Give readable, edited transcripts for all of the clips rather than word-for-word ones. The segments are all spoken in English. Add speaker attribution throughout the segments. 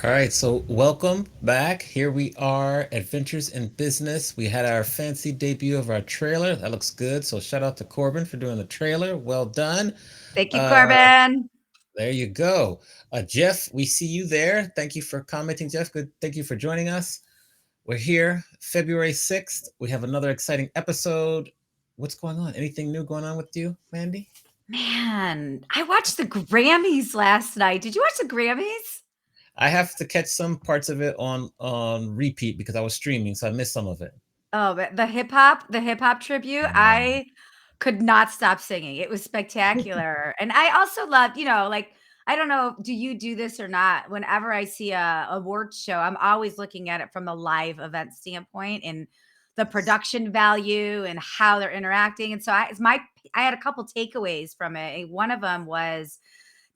Speaker 1: All right, so welcome back. Here we are, Adventures in Business. We had our fancy debut of our trailer. That looks good. So shout out to Corbin for doing the trailer. Well done.
Speaker 2: Thank you,
Speaker 1: Uh,
Speaker 2: Corbin.
Speaker 1: there you go. Jeff, we see you there. Thank you for commenting, Jeff. Good. Thank you for joining us. We're here, February 6th. We have another exciting episode. What's going on? Anything new going on with you, Mandy?
Speaker 2: Man, I watched the Grammys last night. Did you watch the Grammys?
Speaker 1: I have to catch some parts of it on repeat because I was streaming, so I missed some of it.
Speaker 2: Oh, but the hip hop tribute, I could not stop singing. It was spectacular. And I also love, like I don't know, do you do this or not? Whenever I see a awards show, I'm always looking at it from the live event standpoint and the production value and how they're interacting. And so I had a couple takeaways from it. And one of them was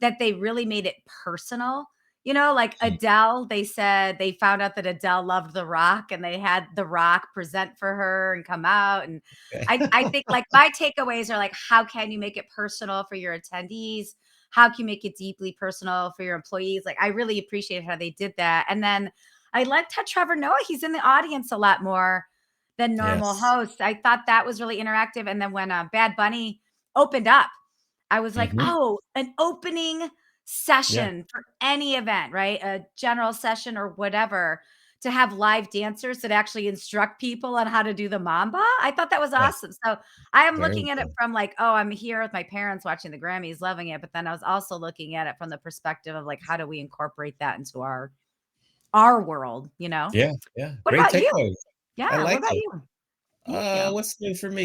Speaker 2: that they really made it personal. Like
Speaker 1: Mm,
Speaker 2: Adele, they said they found out that Adele loved The Rock and they had The Rock present for her and come out. And
Speaker 1: okay.
Speaker 2: I think like my takeaways are like, how can you make it personal for your attendees? How can you make it deeply personal for your employees? Like, I really appreciate how they did that. And then I liked how Trevor Noah, he's in the audience a lot more than normal
Speaker 1: Yes.
Speaker 2: hosts. I thought that was really interactive. And then when Bad Bunny opened up, I was like,
Speaker 1: Mhm.
Speaker 2: "Oh, an opening
Speaker 1: Yeah,
Speaker 2: session for any event, right? A general session or whatever, to have live dancers that actually instruct people on how to do the Mamba." I thought that was
Speaker 1: yes,
Speaker 2: awesome. So, I am
Speaker 1: very
Speaker 2: looking at it
Speaker 1: good.
Speaker 2: from like, "Oh, I'm here with my parents watching the Grammys, loving it," but then I was also looking at it from the perspective of like, how do we incorporate that into our world, you know?
Speaker 1: Yeah, yeah,
Speaker 2: What
Speaker 1: great
Speaker 2: about you?
Speaker 1: takeaways. I
Speaker 2: Yeah, what
Speaker 1: like
Speaker 2: about
Speaker 1: it.
Speaker 2: you? Thank you.
Speaker 1: What's new for me?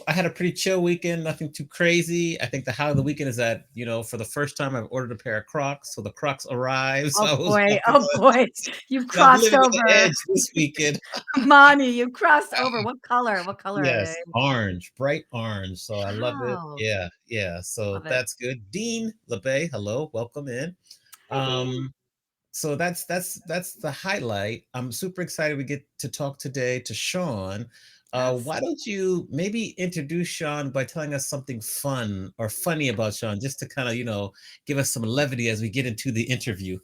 Speaker 1: I had a pretty chill weekend, nothing too crazy. I think the high of the weekend is that, for the first time I've ordered a pair of Crocs, so the Crocs arrived, so
Speaker 2: Oh
Speaker 1: I was
Speaker 2: boy,
Speaker 1: walking
Speaker 2: oh
Speaker 1: on
Speaker 2: boy, you've
Speaker 1: and I'm
Speaker 2: crossed
Speaker 1: living on the
Speaker 2: over.
Speaker 1: edge this weekend.
Speaker 2: Mommy, you crossed over. What color? What color are
Speaker 1: Yes,
Speaker 2: they?
Speaker 1: orange, bright orange, so I love it.
Speaker 2: Wow.
Speaker 1: Yeah, yeah, so
Speaker 2: Love it.
Speaker 1: that's good. Dean LeBay, hello, welcome in.
Speaker 2: Hi, Dean.
Speaker 1: Um So that's the highlight. I'm super excited we get to talk today to Shawn.
Speaker 2: Yes.
Speaker 1: Why don't you maybe introduce Shawn by telling us something fun or funny about Shawn, just to kind of, give us some levity as we get into the interview.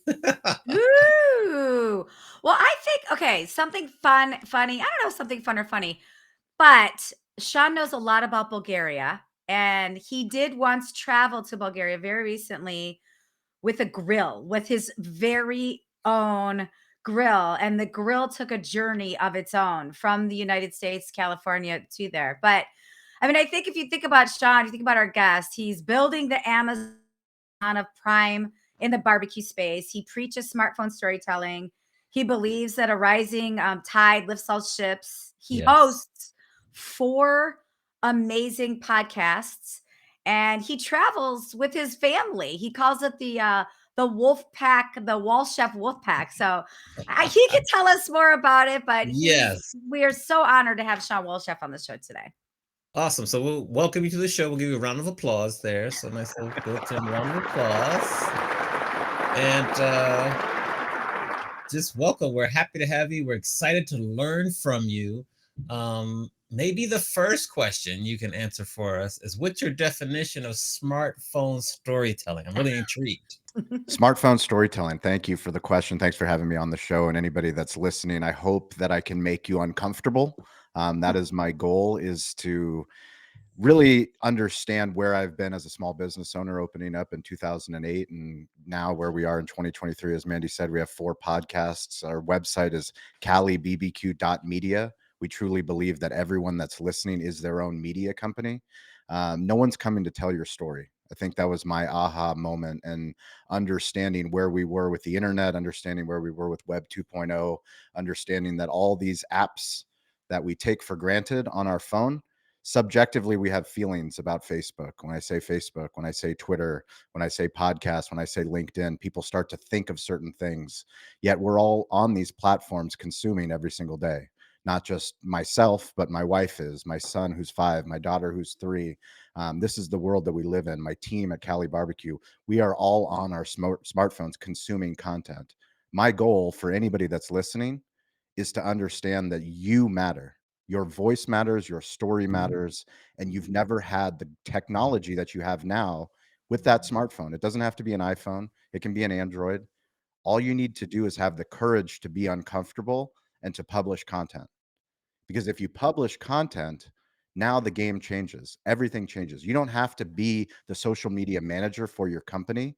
Speaker 2: Ooh. Well, I think okay, something funny. I don't know something fun or funny, but Sean knows a lot about Bulgaria, and he did once travel to Bulgaria very recently with a grill, with his very own grill. And the grill took a journey of its own from the United States, California to there. But I mean, I think if you think about Sean, you think about our guest, he's building the Amazon of Prime in the barbecue space. He preaches smartphone storytelling. He believes that a rising tide lifts all ships. He
Speaker 1: Yes.
Speaker 2: hosts four amazing podcasts, and he travels with his family. He calls it the Wolf Pack, the Walchef Wolf Pack. So he can tell us more about it. But
Speaker 1: Yes.
Speaker 2: we are so honored to have Shawn Walchef on the show today.
Speaker 1: Awesome. So we'll welcome you to the show. We'll give you a round of applause there. So nice little built-in round of applause. And just welcome. We're happy to have you. We're excited to learn from you. Maybe the first question you can answer for us is, what's your definition of smartphone storytelling? I'm really intrigued.
Speaker 3: Smartphone storytelling. Thank you for the question. Thanks for having me on the show. And anybody that's listening, I hope that I can make you uncomfortable. That is my goal, is to really understand where I've been as a small business owner, opening up in 2008, and now where we are in 2023. As Mandy said, we have 4 podcasts. Our website is calibbq.media. We truly believe that everyone that's listening is their own media company. No one's coming to tell your story. I think that was my aha moment, and understanding where we were with the internet, understanding where we were with Web 2.0, understanding that all these apps that we take for granted on our phone, subjectively we have feelings about Facebook. When I say Facebook, when I say Twitter, when I say podcast, when I say LinkedIn, people start to think of certain things. Yet we're all on these platforms consuming every single day. Not just myself, but my wife is, my son who's 5, my daughter who's 3. This is the world that we live in. My team at Cali Barbecue, we are all on our smartphones consuming content. My goal for anybody that's listening is to understand that you matter. Your voice matters, your story matters, and you've never had the technology that you have now with that smartphone. It doesn't have to be an iPhone, it can be an Android. All you need to do is have the courage to be uncomfortable and to publish content. Because if you publish content, now the game changes. Everything changes. You don't have to be the social media manager for your company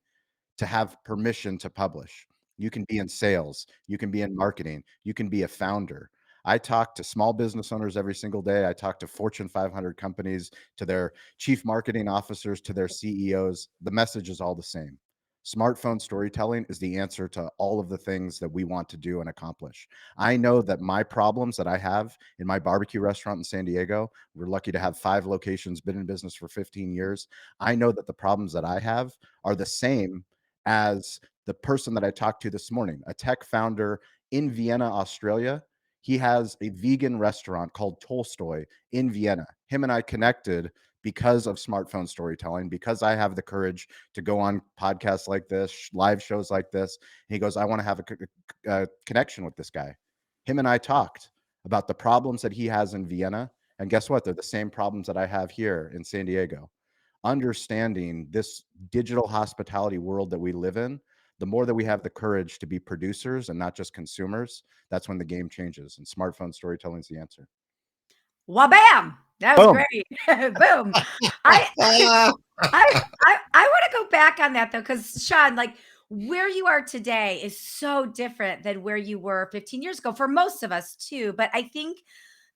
Speaker 3: to have permission to publish. You can be in sales, you can be in marketing, you can be a founder. I talk to small business owners every single day. I talk to Fortune 500 companies, to their chief marketing officers, to their CEOs. The message is all the same. Smartphone storytelling is the answer to all of the things that we want to do and accomplish. I know that my problems that I have in my barbecue restaurant in San Diego, we're lucky to have 5 locations, been in business for 15 years. I know that the problems that I have are the same as the person that I talked to this morning, a tech founder in Vienna, Australia. He has a vegan restaurant called Tolstoy in Vienna. Him and I connected because of smartphone storytelling, because I have the courage to go on podcasts like this, live shows like this. And he goes, I want to have a connection with this guy. Him and I talked about the problems that he has in Vienna. And guess what? They're the same problems that I have here in San Diego. Understanding this digital hospitality world that we live in, the more that we have the courage to be producers and not just consumers, that's when the game changes. And smartphone storytelling is the answer.
Speaker 2: Wabam! That was
Speaker 3: Boom.
Speaker 2: great. Boom. I I want to go back on that though, because Shawn, like where you are today is so different than where you were 15 years ago for most of us too. But I think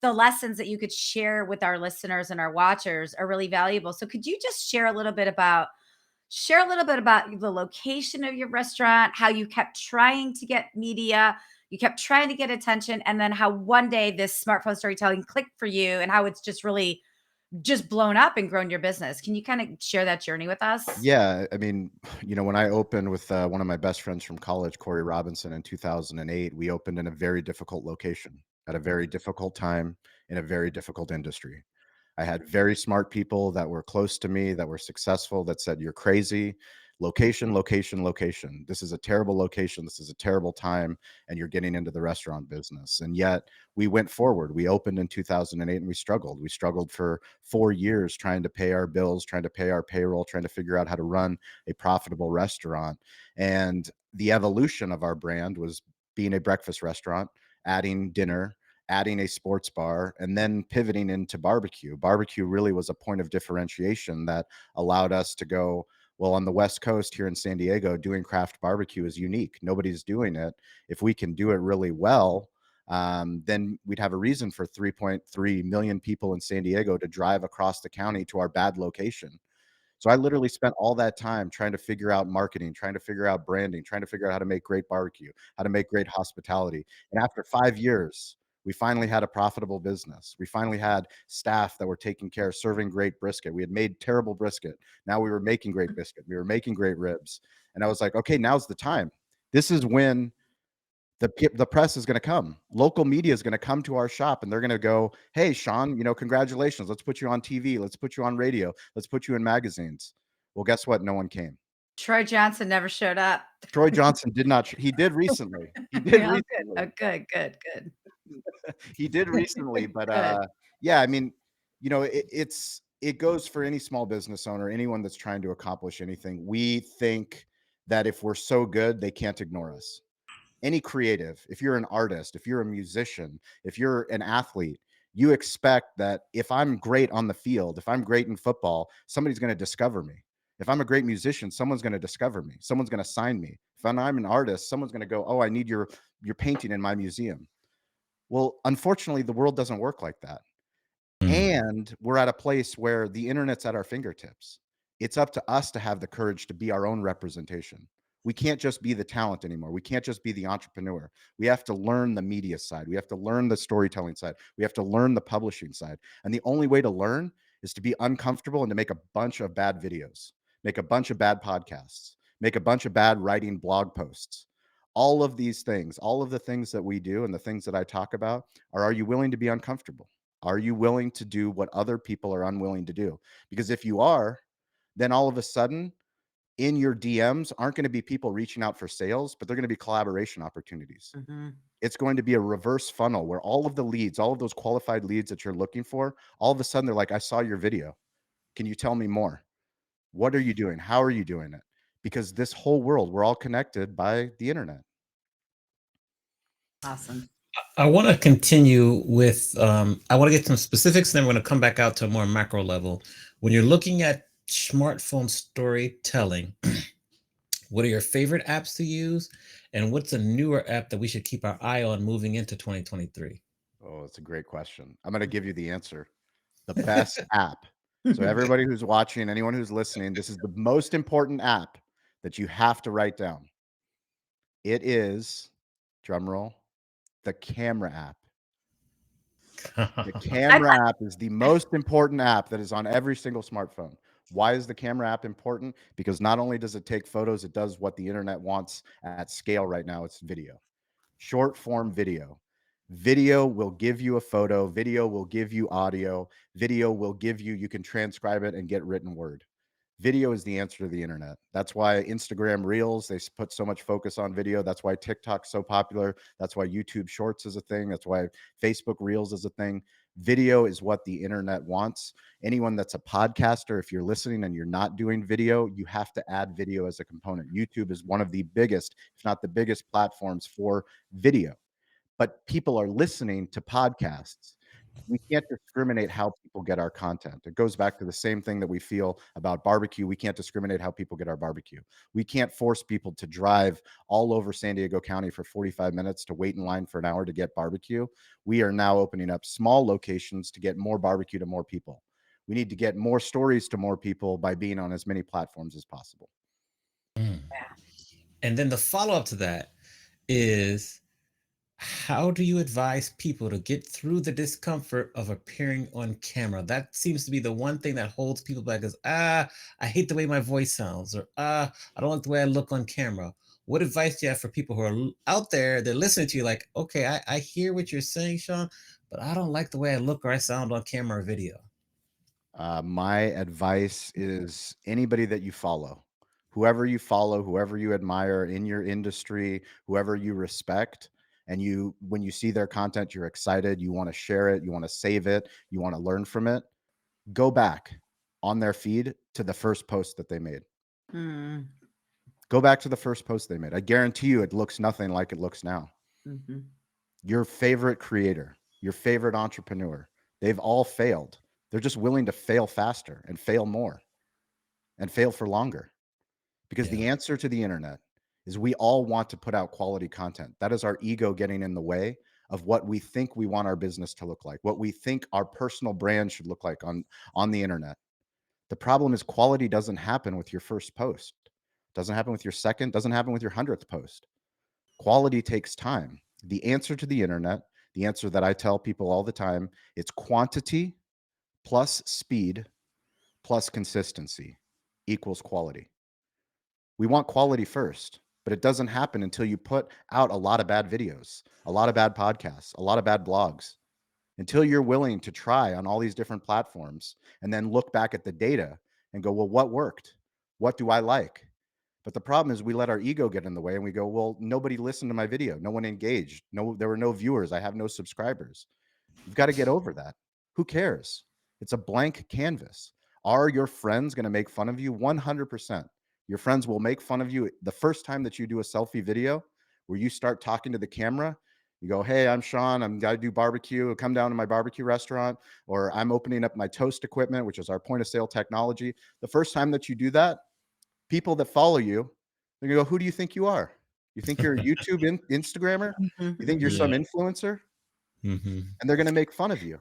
Speaker 2: the lessons that you could share with our listeners and our watchers are really valuable. So could you just share a little bit about the location of your restaurant, how you kept trying to get media, you kept trying to get attention, and then how one day this smartphone storytelling clicked for you and how it's just really just blown up and grown your business. Can you kind of share that journey with us?
Speaker 3: Yeah, I mean, when I opened with one of my best friends from college, Corey Robinson, in 2008, we opened in a very difficult location at a very difficult time in a very difficult industry. I had very smart people that were close to me, that were successful, that said, "You're crazy. Location, location, location. This is a terrible location. This is a terrible time, and you're getting into the restaurant business." And yet we went forward. We opened in 2008 and we struggled. We struggled for 4 years trying to pay our bills, trying to pay our payroll, trying to figure out how to run a profitable restaurant. And the evolution of our brand was being a breakfast restaurant, adding dinner, adding a sports bar, and then pivoting into barbecue. Barbecue really was a point of differentiation that allowed us to go, well, on the West Coast here in San Diego, doing craft barbecue is unique. Nobody's doing it. If we can do it really well, then we'd have a reason for 3.3 million people in San Diego to drive across the county to our bad location. So I literally spent all that time trying to figure out marketing, trying to figure out branding, trying to figure out how to make great barbecue, how to make great hospitality. And after 5 years, we finally had a profitable business. We finally had staff that were taking care, serving great brisket. We had made terrible brisket. Now we were making great biscuit. We were making great ribs. And I was like, okay, now's the time. This is when the press is going to come. Local media is going to come to our shop and they're going to go, "Hey, Shawn, congratulations. Let's put you on TV. Let's put you on radio. Let's put you in magazines." Well, guess what? No one came.
Speaker 2: Troy Johnson never showed up.
Speaker 3: Troy Johnson did not. He did recently. He did
Speaker 2: Yeah, good.
Speaker 3: recently.
Speaker 2: Oh, good, good, good.
Speaker 3: He did recently, but
Speaker 2: Good.
Speaker 3: yeah, I mean, it goes for any small business owner, anyone that's trying to accomplish anything. We think that if we're so good, they can't ignore us. Any creative, if you're an artist, if you're a musician, if you're an athlete, you expect that if I'm great on the field, if I'm great in football, somebody's going to discover me. If I'm a great musician, someone's going to discover me. Someone's going to sign me. If I'm an artist, someone's going to go, "Oh, I need your painting in my museum." Well, unfortunately, the world doesn't work like that.
Speaker 1: Mm.
Speaker 3: And we're at a place where the internet's at our fingertips. It's up to us to have the courage to be our own representation. We can't just be the talent anymore. We can't just be the entrepreneur. We have to learn the media side. We have to learn the storytelling side. We have to learn the publishing side. And the only way to learn is to be uncomfortable and to make a bunch of bad videos, make a bunch of bad podcasts, make a bunch of bad writing blog posts. All of these things, all of the things that we do and the things that I talk about are you willing to be uncomfortable? Are you willing to do what other people are unwilling to do? Because if you are, then all of a sudden in your DMs aren't going to be people reaching out for sales, but they're going to be collaboration opportunities.
Speaker 2: Mhm.
Speaker 3: It's going to be a reverse funnel where all of the leads, all of those qualified leads that you're looking for, all of a sudden they're like, "I saw your video. Can you tell me more? What are you doing? How are you doing it?" because this whole world, we're all connected by the internet.
Speaker 2: Awesome.
Speaker 1: I want to continue with, I want to get some specifics, and then we're going to come back out to a more macro level. When you're looking at smartphone storytelling, what are your favorite apps to use? And what's a newer app that we should keep our eye on moving into 2023?
Speaker 3: Oh, it's a great question. I'm going to give you the answer. The best app. So everybody who's watching, anyone who's listening, this is the most important app that you have to write down. It is, drum roll, the camera app. The
Speaker 2: I,
Speaker 3: camera app is the most important app that is on every single smartphone. Why is the camera app important? Because not only does it take photos, it does what the internet wants at scale right now. It's video, short form video. Video will give you a photo. Video will give you audio. Video will give you, you can transcribe it and get written word. Video is the answer to the internet. That's why Instagram Reels, they put so much focus on video. That's why TikTok's so popular. That's why YouTube Shorts is a thing. That's why Facebook Reels is a thing. Video is what the internet wants. Anyone that's a podcaster, if you're listening and you're not doing video, you have to add video as a component. YouTube is one of the biggest, if not the biggest platforms for video. But people are listening to podcasts. We can't discriminate how people get our content. It goes back to the same thing that we feel about barbecue. We can't discriminate how people get our barbecue. We can't force people to drive all over San Diego County for 45 minutes to wait in line for an hour to get barbecue. We are now opening up small locations to get more barbecue to more people. We need to get more stories to more people by being on as many platforms as possible.
Speaker 1: Mm. And then the follow up to that is, how do you advise people to get through the discomfort of appearing on camera? That seems to be the one thing that holds people back is, I hate the way my voice sounds, or I don't like the way I look on camera. What advice do you have for people who are out there, they're listening to you like, okay, I hear what you're saying, Shawn, but I don't like the way I look or I sound on camera or video?
Speaker 3: My advice is anybody that you follow, whoever you admire in your industry, whoever you respect, and when you see their content, you're excited, you want to share it, you want to save it, you want to learn from it, go back on their feed to the first post that they made.
Speaker 2: Mm.
Speaker 3: Go back to the first post they made. I guarantee you it looks nothing like it looks now.
Speaker 2: Mm-hmm.
Speaker 3: Your favorite creator, your favorite entrepreneur, they've all failed. They're just willing to fail faster and fail more and fail for longer. Because
Speaker 1: Yeah.
Speaker 3: the answer to the internet is we all want to put out quality content. That is our ego getting in the way of what we think we want our business to look like, what we think our personal brand should look like on the internet. The problem is quality doesn't happen with your first post. Doesn't happen with your second, doesn't happen with your 100th post. Quality takes time. The answer to the internet, the answer that I tell people all the time, it's quantity plus speed plus consistency equals quality. We want quality first, but it doesn't happen until you put out a lot of bad videos, a lot of bad podcasts, a lot of bad blogs, until you're willing to try on all these different platforms and then look back at the data and go, well, what worked? What do I like? But the problem is we let our ego get in the way and we go, well, nobody listened to my video. No one engaged. No, there were no viewers. I have no subscribers. You've got to get over that. Who cares? It's a blank canvas. Are your friends going to make fun of you? 100%. Your friends will make fun of you the first time that you do a selfie video where you start talking to the camera. You go, hey, I'm Shawn. I'm got to do barbecue. Come down to my barbecue restaurant, or I'm opening up my toast equipment, which is our point of sale technology. The first time that you do that, people that follow you, they're going to go, who do you think you are? You think you're a YouTube Instagrammer? You think you're
Speaker 2: Mm-hmm.
Speaker 3: some
Speaker 1: Yeah.
Speaker 3: influencer?
Speaker 1: Mm-hmm.
Speaker 3: And they're going to make fun of you.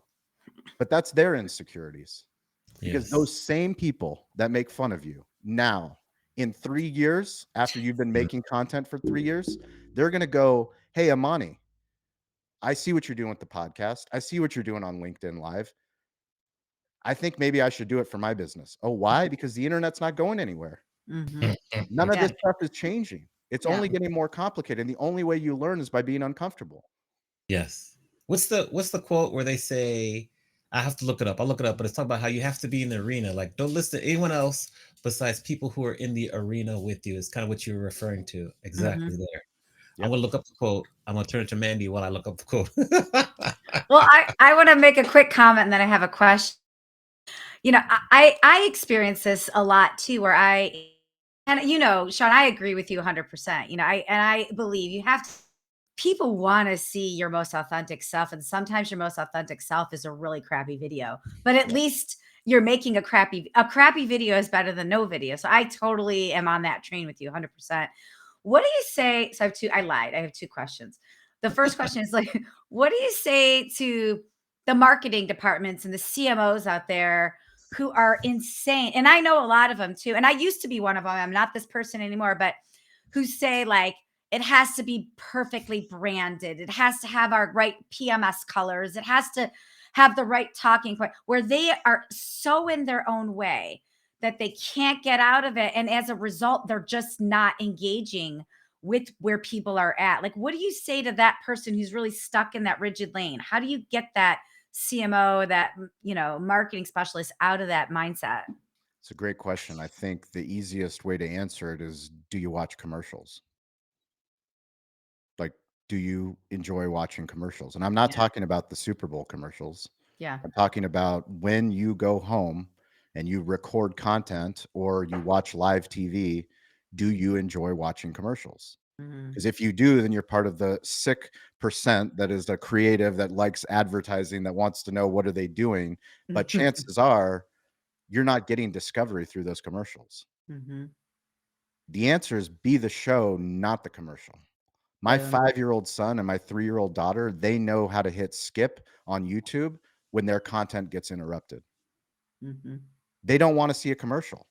Speaker 3: But that's their insecurities, because
Speaker 1: Yes.
Speaker 3: those same people that make fun of you now, in 3 years, after you've been
Speaker 1: Mm.
Speaker 3: making content for 3 years, they're going to go, hey, Amani, I see what you're doing with the podcast. I see what you're doing on LinkedIn Live. I think maybe I should do it for my business. Oh, why? Because the internet's not going anywhere.
Speaker 2: Mm-hmm.
Speaker 3: None of
Speaker 2: Yeah.
Speaker 3: this stuff is changing. It's
Speaker 2: Yeah.
Speaker 3: only getting more complicated. And the only way you learn is by being uncomfortable.
Speaker 1: Yes. What's the quote where they say, I have to look it up. I'll look it up, but it's talking about how you have to be in the arena. Like, don't listen to anyone else besides people who are in the arena with you. Is kind of what you were referring to
Speaker 2: Mm-hmm.
Speaker 1: exactly there. I'm
Speaker 3: Yep.
Speaker 1: gonna look up the quote. I'm gonna turn it to Mandy while I look up the quote.
Speaker 2: Well, I want to make a quick comment and then I have a question. I experience this a lot too, where I And Shawn, I agree with you 100%. I believe you have to. People want to see your most authentic self, and sometimes your most authentic self is a really crappy video. But at
Speaker 3: Yeah.
Speaker 2: least you're making a crappy video is better than no video. So I totally am on that train with you 100%. What do you say? So I have two. I lied. I have two questions. The first question is like, what do you say to the marketing departments and the CMOs out there who are insane? And I know a lot of them too. And I used to be one of them. I'm not this person anymore, but who say like it has to be perfectly branded. It has to have our right PMS colors. It has to have the right talking point, where they are so in their own way that they can't get out of it. And as a result, they're just not engaging with where people are at. Like, what do you say to that person who's really stuck in that rigid lane? How do you get that CMO, that, marketing specialist out of that mindset?
Speaker 3: It's a great question. I think the easiest way to answer it is, do you watch commercials? Like, do you enjoy watching commercials? And I'm not
Speaker 2: Yeah.
Speaker 3: talking about the Super Bowl commercials.
Speaker 2: Yeah.
Speaker 3: I'm talking about when you go home and you record content or you watch live TV, do you enjoy watching commercials?
Speaker 2: Mhm.
Speaker 3: Because if you do, then you're part of the sick percent that is the creative, that likes advertising, that wants to know what are they doing. But chances are you're not getting discovery through those commercials.
Speaker 2: Mhm.
Speaker 3: The answer is be the show, not the commercial. My
Speaker 2: Boom.
Speaker 3: 5-year-old son and my 3-year-old daughter, they know how to hit skip on YouTube when their content gets interrupted.
Speaker 2: Mhm.
Speaker 3: They don't want to see a commercial.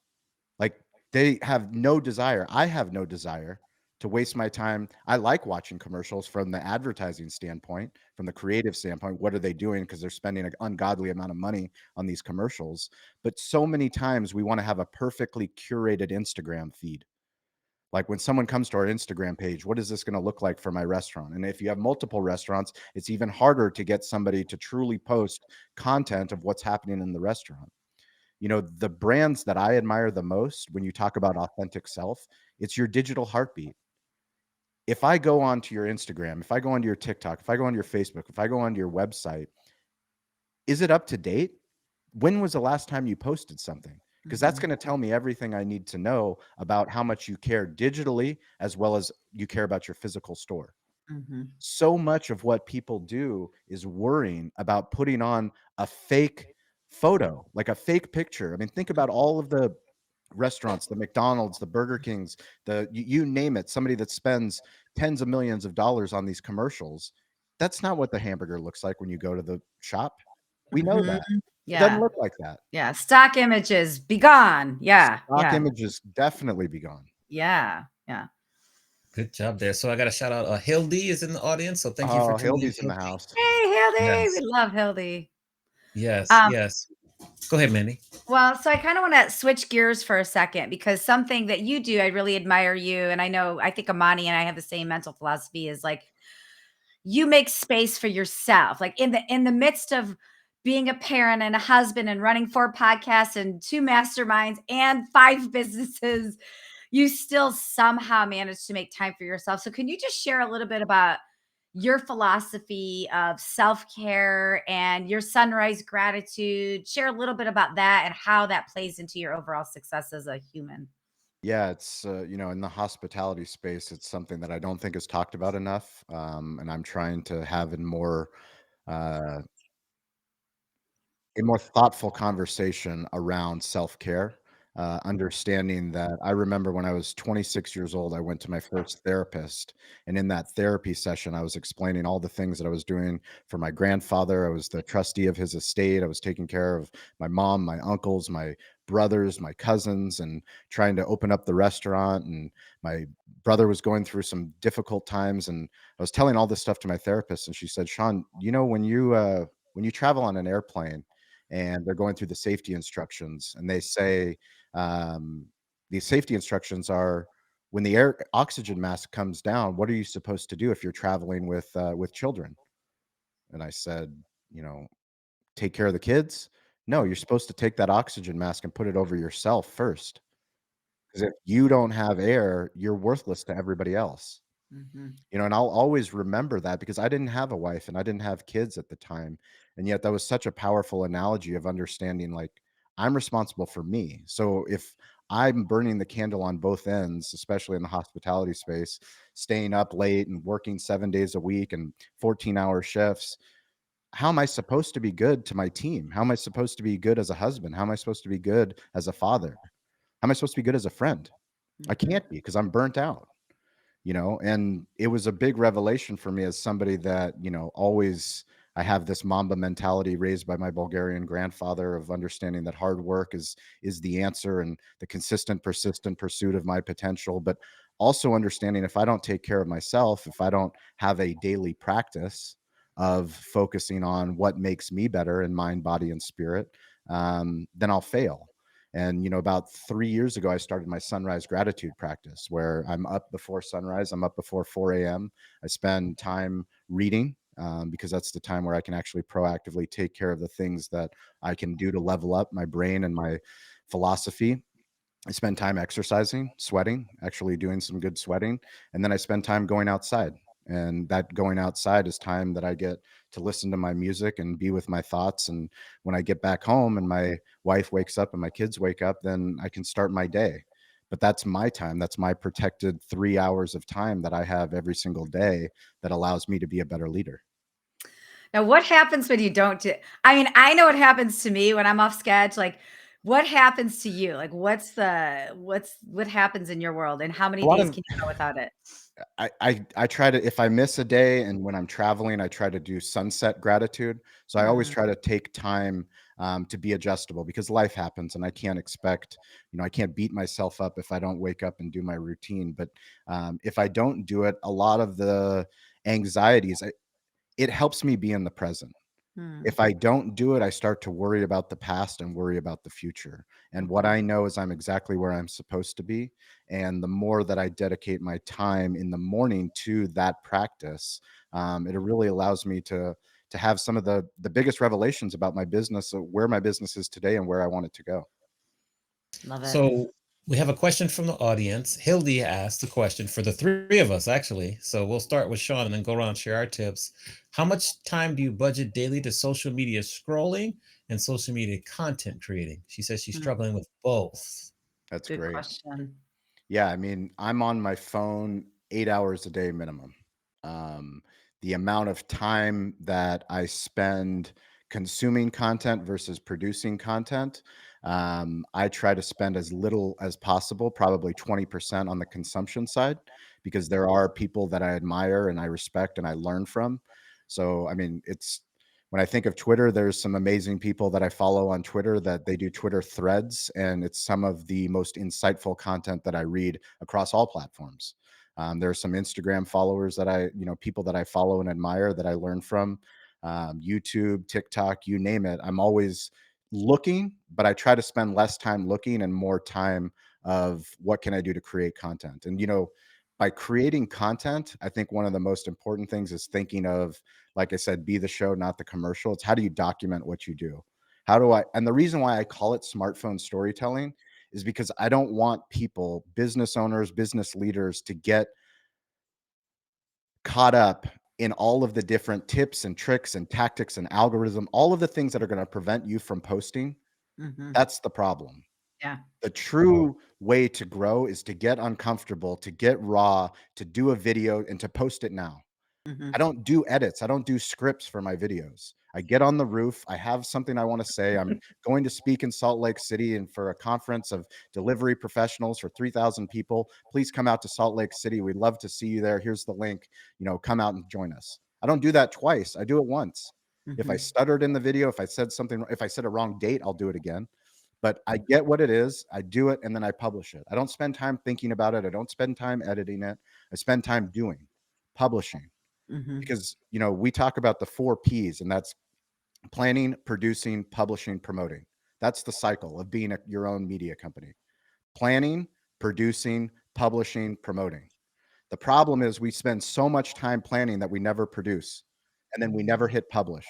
Speaker 3: Like, they have no desire. I have no desire to waste my time. I like watching commercials from the advertising standpoint, from the creative standpoint. What are they doing? Because they're spending an ungodly amount of money on these commercials. But so many times we want to have a perfectly curated Instagram feed. Like, when someone comes to our Instagram page, what is this going to look like for my restaurant? And if you have multiple restaurants, it's even harder to get somebody to truly post content of what's happening in the restaurant. The brands that I admire the most when you talk about authentic self, it's your digital heartbeat. If I go onto your Instagram, if I go onto your TikTok, if I go onto your Facebook, if I go onto your website, is it up to date? When was the last time you posted something? Because that's
Speaker 2: Mhm.
Speaker 3: going to tell me everything I need to know about how much you care digitally as well as you care about your physical store.
Speaker 2: Mhm.
Speaker 3: So much of what people do is worrying about putting on a fake photo, like a fake picture. I mean, think about all of the restaurants, the McDonald's, the Burger Kings, you name it, somebody that spends tens of millions of dollars on these commercials. That's not what the hamburger looks like when you go to the shop. We know
Speaker 2: Mhm.
Speaker 3: that. It doesn't
Speaker 2: Yeah.
Speaker 3: look like that.
Speaker 2: Yeah. Stock images be gone. Yeah.
Speaker 3: Stock
Speaker 2: Yeah.
Speaker 3: images definitely be gone.
Speaker 2: Yeah. Yeah.
Speaker 1: Good job there. So I got to shout out Hildy is in the audience. So thank you for
Speaker 3: Oh,
Speaker 1: tuning in,
Speaker 3: Hildy's in the
Speaker 1: Hildy.
Speaker 3: house.
Speaker 2: Hey, Hildy. We
Speaker 1: Yes.
Speaker 2: love Hildy.
Speaker 1: Yes.
Speaker 2: Um,
Speaker 1: Yes. Go ahead, Mandy.
Speaker 2: well, so I kind of want to switch gears for a second, because something that you do, I really admire you. And I think Amani and I have the same mental philosophy, is like, you make space for yourself, like in the midst of being a parent and a husband and running 4 podcasts and 2 masterminds and 5 businesses. You still somehow manage to make time for yourself. So can you just share a little bit about your philosophy of self-care and your sunrise gratitude? Share a little bit about that and how that plays into your overall success as a human.
Speaker 3: Yeah, it's in the hospitality space, it's something that I don't think is talked about enough, and I'm trying to have uh, a more thoughtful conversation around self-care, understanding that I remember when I was 26 years old, I went to my first therapist, and in that therapy session, I was explaining all the things that I was doing for my grandfather. I was the trustee of his estate. I was taking care of my mom, my uncles, my brothers, my cousins, and trying to open up the restaurant. And my brother was going through some difficult times, and I was telling all this stuff to my therapist, and she said, "Shawn, when you travel on an airplane and they're going through the safety instructions, and they say, um, these safety instructions are, when the air oxygen mask comes down, what are you supposed to do if you're traveling with children?" And I said, you know, take care of the kids. No, you're supposed to take that oxygen mask and put it over yourself first. Because if you don't have air, you're worthless to everybody else.
Speaker 2: Mhm.
Speaker 3: And I'll always remember that, because I didn't have a wife and I didn't have kids at the time. And yet that was such a powerful analogy of understanding, like, I'm responsible for me. So if I'm burning the candle on both ends, especially in the hospitality space, staying up late and working 7 days a week and 14-hour shifts. How am I supposed to be good to my team? How am I supposed to be good as a husband? How am I supposed to be good as a father? How am I supposed to be good as a friend? I
Speaker 2: Mhm.
Speaker 3: can't be because I'm burnt out, and it was a big revelation for me as somebody that, always I have this Mamba mentality raised by my Bulgarian grandfather of understanding that hard work is the answer and the consistent, persistent pursuit of my potential, but also understanding if I don't take care of myself, if I don't have a daily practice of focusing on what makes me better in mind, body, and spirit, then I'll fail. And, about 3 years ago, I started my sunrise gratitude practice where I'm up before sunrise. I'm up before 4 a.m. I spend time reading because that's the time where I can actually proactively take care of the things that I can do to level up my brain and my philosophy. I spend time exercising, sweating, actually doing some good sweating. And then I spend time going outside. And that going outside is time that I get to listen to my music and be with my thoughts. And when I get back home and my wife wakes up and my kids wake up, then I can start my day. But that's my time. That's my protected 3 hours of time that I have every single day that allows me to be a better leader.
Speaker 2: Now, what happens when you don't do I mean, I know what happens to me when I'm off sketch, like, what happens to you? Like, what happens in your world, and how many
Speaker 3: A lot
Speaker 2: days
Speaker 3: of
Speaker 2: can you go without it?
Speaker 3: I try to, if I miss a day and when I'm traveling, I try to do sunset gratitude. So I always
Speaker 2: Mm,
Speaker 3: try to take time to be adjustable because life happens and I can't expect, I can't beat myself up if I don't wake up and do my routine. But if I don't do it, a lot of the anxieties, it helps me be in the present.
Speaker 2: mm,
Speaker 3: If I don't do it, I start to worry about the past and worry about the future. And what
Speaker 2: mhm.
Speaker 3: I know is I'm exactly where I'm supposed to be. And the more that I dedicate my time in the morning to that practice, it really allows me to have some of the biggest revelations about my business, where my business is today, and where I want it to go.
Speaker 2: Love it.
Speaker 1: So we have a question from the audience. Hildy asked the question for the three of us, actually. So we'll start with Shawn and then go around and share our tips. How much time do you budget daily to social media scrolling and social media content creating? She says she's
Speaker 2: Mm,
Speaker 1: struggling with both.
Speaker 3: That's
Speaker 2: good
Speaker 3: great.
Speaker 2: question.
Speaker 3: Yeah, I mean, I'm on my phone 8 hours a day minimum. Um, the amount of time that I spend consuming content versus producing content, I try to spend as little as possible, probably 20% on the consumption side, because there are people that I admire and I respect and I learn from. So, I mean, it's when I think of Twitter, there's some amazing people that I follow on Twitter that they do Twitter threads, and it's some of the most insightful content that I read across all platforms. There are some Instagram followers that people that I follow and admire that I learn from, YouTube, TikTok, you name it. I'm always looking, but I try to spend less time looking and more time of what can I do to create content. And, by creating content, I think one of the most important things is thinking of, like I said, be the show, not the commercial. It's how do you document what you do? And the reason why I call it smartphone storytelling is because I don't want people, business owners, business leaders, to get caught up in all of the different tips and tricks and tactics and algorithm, all of the things that are going to prevent you from posting.
Speaker 2: Mhm.
Speaker 3: That's the problem.
Speaker 2: Yeah.
Speaker 3: The true way to grow is to get uncomfortable, to get raw, to do a video and to post it now. I
Speaker 2: Mhm.
Speaker 3: don't do edits. I don't do scripts for my videos. I get on the roof. I have something I want to say. I'm going to speak in Salt Lake City and for a conference of delivery professionals for 3,000 people. Please come out to Salt Lake City. We'd love to see you there. Here's the link. Come out and join us. I don't do that twice. I do it once. If I
Speaker 2: Mhm.
Speaker 3: stuttered in the video, if I said a wrong date, I'll do it again. But I get what it is. I do it and then I publish it. I don't spend time thinking about it. I don't spend time editing it. I spend time doing, publishing,
Speaker 2: Mhm.
Speaker 3: because we talk about the 4 P's, and that's planning, producing, publishing, promoting. That's the cycle of being your own media company: planning, producing, publishing, promoting. The problem is we spend so much time planning that we never produce, and then we never hit publish.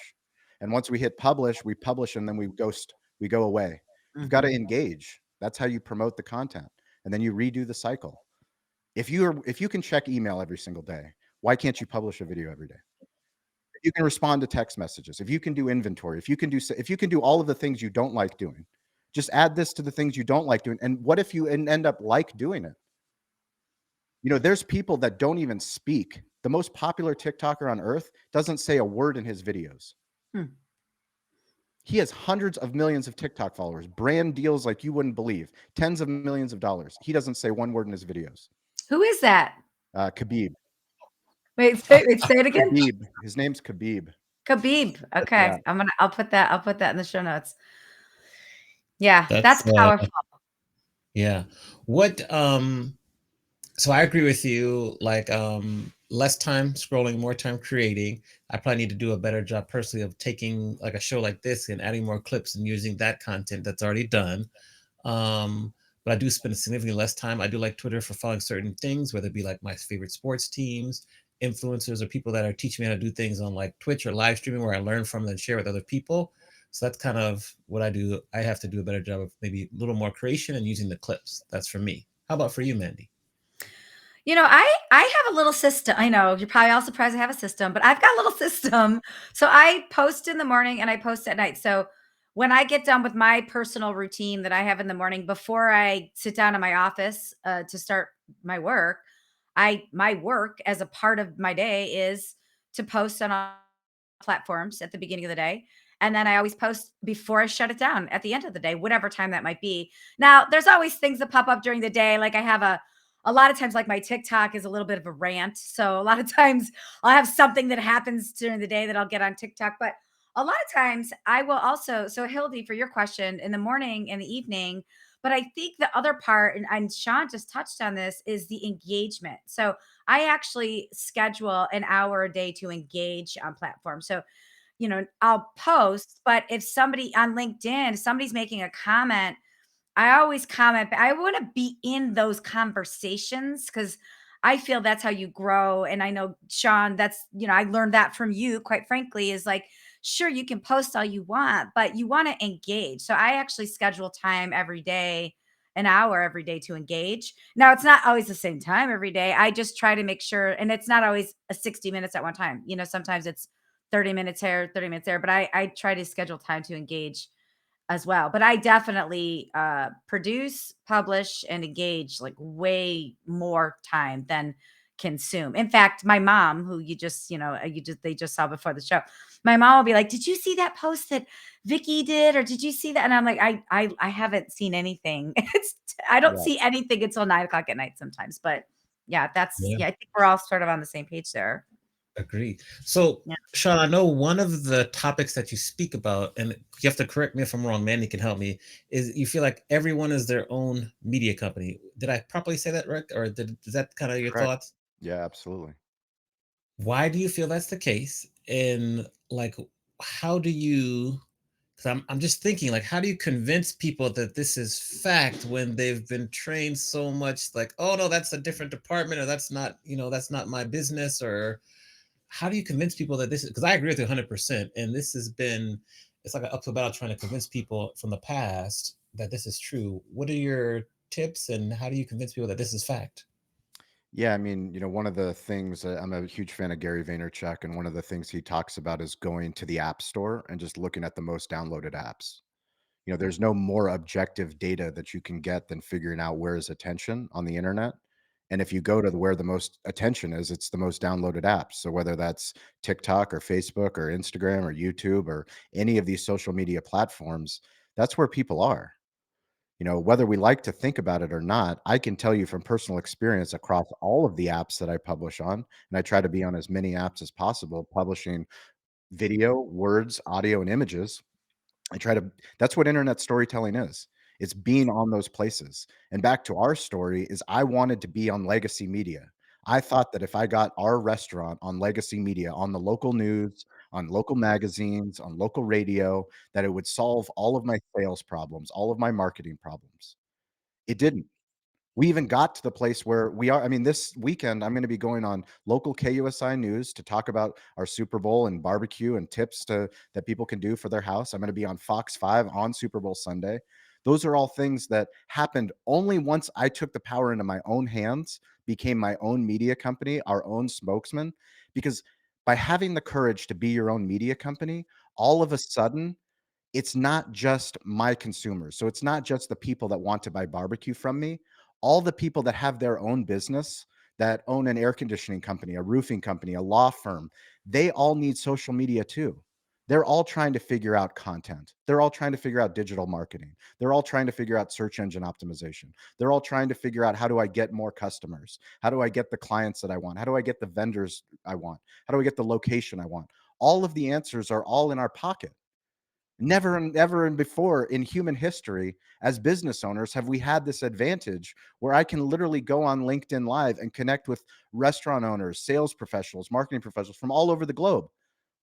Speaker 3: And once we hit publish, we publish and then we ghost, we go away. You've got to
Speaker 2: Mhm.
Speaker 3: engage. That's how you promote the content, and then you redo the cycle. If you can check email every single day, why can't you publish a video every day? You can respond to text messages, if you can do inventory, if you can do all of the things you don't like doing, Just add this to the things you don't like doing. And what if you end up like doing it? There's people that don't even speak. The most popular TikToker on earth doesn't say a word in his videos.
Speaker 2: Hmm.
Speaker 3: He has hundreds of millions of TikTok followers, brand deals like you wouldn't believe, tens of millions of dollars. He doesn't say one word in his videos.
Speaker 2: Who is that?
Speaker 3: Khabib.
Speaker 2: Wait, say it again.
Speaker 3: Khabib. His name's Khabib.
Speaker 2: Khabib.
Speaker 3: Yeah.
Speaker 2: Okay. I'll put that in the show notes. Yeah,
Speaker 1: That's
Speaker 2: that's powerful.
Speaker 1: yeah. What so I agree with you, like less time scrolling, more time creating. I probably need to do a better job personally of taking like a show like this and adding more clips and using that content that's already done. But I do spend significantly less time. I do like Twitter for following certain things, whether it be like my favorite sports teams, influencers, or people that are teaching me how to do things on like Twitch or live streaming where I learn from them and share with other people. So that's kind of what I do. I have to do a better job of maybe a little more creation and using the clips. That's for me. How about for you, Mandy?
Speaker 2: I have a little system. I know you're probably all surprised I have a system, but I've got a little system. So I post in the morning and I post at night. So when I get done with my personal routine that I have in the morning before I sit down in my office to start my work, my work as a part of my day is to post on all platforms at the beginning of the day. And then I always post before I shut it down at the end of the day, whatever time that might be. Now, there's always things that pop up during the day. Like I have a lot of times, like my TikTok is a little bit of a rant. So a lot of times I'll have something that happens during the day that I'll get on TikTok. But a lot of times I will also, so Hildy, for your question, in the morning and the evening. But I think the other part, and Shawn just touched on this, is the engagement. So I actually schedule an hour a day to engage on platforms. So I'll post, but if somebody on LinkedIn, if somebody's making a comment, I always comment, but I want to be in those conversations because I feel that's how you grow. And I know, Shawn, I learned that from you, quite frankly, is like, sure, you can post all you want, but you want to engage. So I actually schedule time every day, an hour every day to engage. Now, it's not always the same time every day. I just try to make sure, and it's not always a 60 minutes at one time. Sometimes it's 30 minutes here, 30 minutes there, but I try to schedule time to engage as well. But I definitely produce, publish, and engage like way more time than consume. In fact, my mom, who they just saw before the show, my mom will be like, "Did you see that post that Vicky did, or did you see that?" And I'm like, I haven't seen anything. I don't
Speaker 3: Yeah.
Speaker 2: see anything until 9 o'clock at night sometimes. But yeah,
Speaker 1: Yeah.
Speaker 2: I think we're all sort of on the same page there.
Speaker 1: Agree. So,
Speaker 2: Yeah.
Speaker 1: Sean, I know one of the topics that you speak about, and you have to correct me if I'm wrong, Mandy can help me, is you feel like everyone is their own media company. Did I properly say that right? Or is that kind of your
Speaker 3: Correct.
Speaker 1: thoughts?
Speaker 3: Yeah, absolutely.
Speaker 1: Why do you feel that's the case? And like, how do you, because I'm just thinking, like, how do you convince people that this is fact when they've been trained so much, like, oh, no, that's a different department, or that's not my business, or how do you convince people that this is, because I agree with you 100%, and this has been, it's like an uphill battle trying to convince people from the past that this is true. What are your tips, and how do you convince people that this is fact?
Speaker 3: Yeah, I mean, one of the things I'm a huge fan of Gary Vaynerchuk, and one of the things he talks about is going to the app store and just looking at the most downloaded apps. There's no more objective data that you can get than figuring out where is attention on the internet. And if you go to where the most attention is, it's the most downloaded apps. So whether that's TikTok or Facebook or Instagram or YouTube or any of these social media platforms, that's where people are. Whether we like to think about it or not, I can tell you from personal experience across all of the apps that I publish on, and I try to be on as many apps as possible, publishing video, words, audio, and images. I try to That's what internet storytelling is. It's being on those places. And back to our story is I wanted to be on legacy media. I thought that if I got our restaurant on legacy media, on the local news, on local magazines, on local radio, that it would solve all of my sales problems, all of my marketing problems. It didn't. We even got to the place where we are. I mean, this weekend, I'm going to be going on local KUSI news to talk about our Super Bowl and barbecue and tips that people can do for their house. I'm going to be on Fox 5 on Super Bowl Sunday. Those are all things that happened only once I took the power into my own hands, became my own media company, our own spokesman. Because by having the courage to be your own media company, all of a sudden, it's not just my consumers. So it's not just the people that want to buy barbecue from me. All the people that have their own business, that own an air conditioning company, a roofing company, a law firm, they all need social media too. They're all trying to figure out content. They're all trying to figure out digital marketing. They're all trying to figure out search engine optimization. They're all trying to figure out, how do I get more customers? How do I get the clients that I want? How do I get the vendors I want? How do I get the location I want? All of the answers are all in our pocket. Never and ever and before in human history, as business owners, have we had this advantage where I can literally go on LinkedIn Live and connect with restaurant owners, sales professionals, marketing professionals from all over the globe.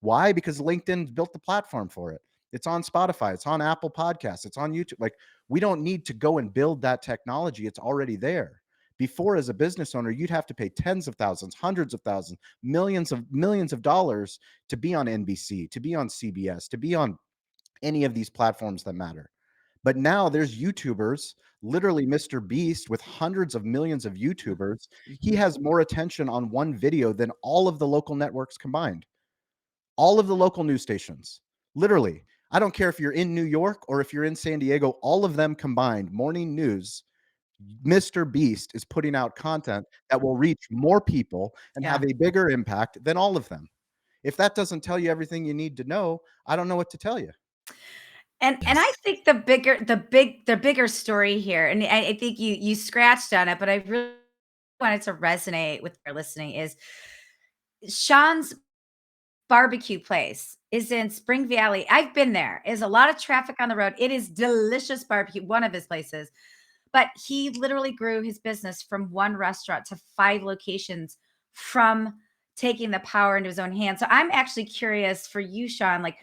Speaker 3: Why? Because LinkedIn built the platform for it. It's on Spotify, it's on Apple Podcasts, it's on YouTube. Like, we don't need to go and build that technology. It's already there. Before, as a business owner, you'd have to pay tens of thousands, hundreds of thousands, millions of dollars to be on NBC, to be on CBS, to be on any of these platforms that matter. But now there's YouTubers, literally Mr. Beast with hundreds of millions of YouTubers. He has more attention on one video than all of the local networks combined, all of the local news stations. Literally, I don't care if you're in New York or if you're in San Diego, all of them combined, morning news, Mr. Beast is putting out content that will reach more people and
Speaker 2: Yeah.
Speaker 3: have a bigger impact than all of them. If that doesn't tell you everything you need to know, I don't know what to tell you.
Speaker 2: And I
Speaker 1: Yes.
Speaker 2: think the bigger story here, and I think you scratched on it, but I really wanted to resonate with your listening is Sean's barbecue place is in Spring Valley. I've been there. Is a lot of traffic on the road. It is delicious barbecue, one of his places. But he literally grew his business from one restaurant to 5 locations from taking the power into his own hands. So I'm actually curious for you, Shawn, like,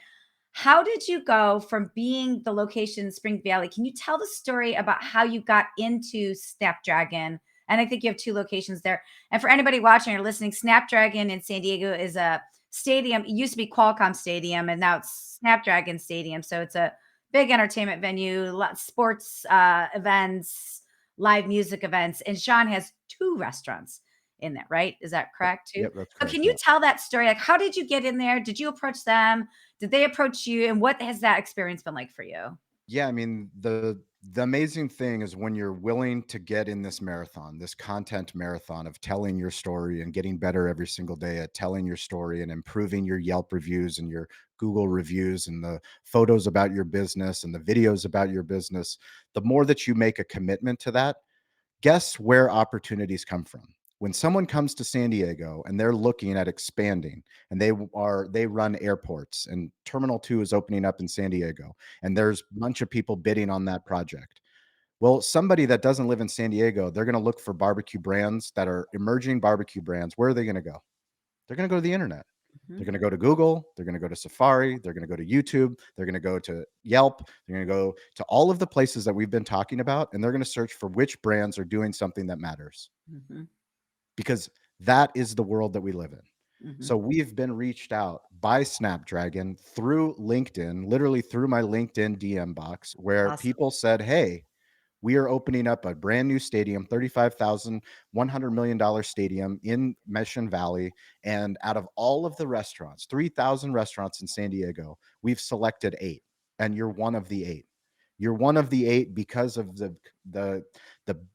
Speaker 2: how did you go from being the location in Spring Valley? Can you tell the story about how you got into Snapdragon? And I think you have 2 locations there. And for anybody watching or listening, Snapdragon in San Diego is a stadium. It used to be Qualcomm Stadium, and now it's Snapdragon Stadium. So it's a big entertainment venue, sports events, live music events. And Shawn has 2 restaurants in there, right? Is that correct too?
Speaker 3: Yep, that's
Speaker 2: So
Speaker 3: correct.
Speaker 2: can you
Speaker 3: Yeah.
Speaker 2: tell that story? Like, how did you get in there? Did you approach them? Did they approach you? And what has that experience been like for you?
Speaker 3: Yeah, I mean, the amazing thing is when you're willing to get in this marathon, this content marathon of telling your story and getting better every single day at telling your story and improving your Yelp reviews and your Google reviews and the photos about your business and the videos about your business, the more that you make a commitment to that, guess where opportunities come from? When someone comes to San Diego and they're looking at expanding and they run airports and Terminal 2 is opening up in San Diego and there's a bunch of people bidding on that project. Well, somebody that doesn't live in San Diego, they're going to look for barbecue brands that are emerging barbecue brands. Where are they going to go? They're going to go to the internet. They're
Speaker 2: Mhm.
Speaker 3: going to go to Google. They're going to go to Safari. They're going to go to YouTube. They're going to go to Yelp. They're going to go to all of the places that we've been talking about, and they're going to search for which brands are doing something that matters,
Speaker 2: Mhm.
Speaker 3: because that is the world that we live in.
Speaker 2: Mhm.
Speaker 3: So we've been reached out by Snapdragon through LinkedIn, literally through my LinkedIn DM box, where
Speaker 2: Awesome.
Speaker 3: people said, "Hey, we are opening up a brand new stadium, $35,100 million stadium in Mission Valley. And out of all of the restaurants, 3,000 restaurants in San Diego, we've selected 8. And you're one of the 8. You're one of the 8 because of the, the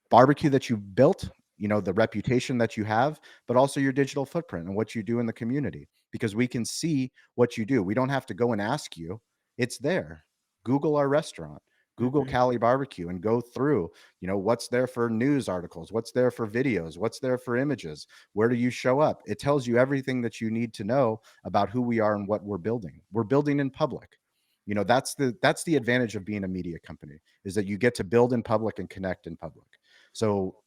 Speaker 3: barbecue that you built, the reputation that you have, but also your digital footprint and what you do in the community, because we can see what you do. We don't have to go and ask you. It's there. Google our restaurant. Google
Speaker 2: Mhm.
Speaker 3: Cali Barbecue and go through, what's there for news articles, what's there for videos, what's there for images, where do you show up? It tells you everything that you need to know about who we are and what we're building. We're building in public. That's the advantage of being a media company, is that you get to build in public and connect in public. So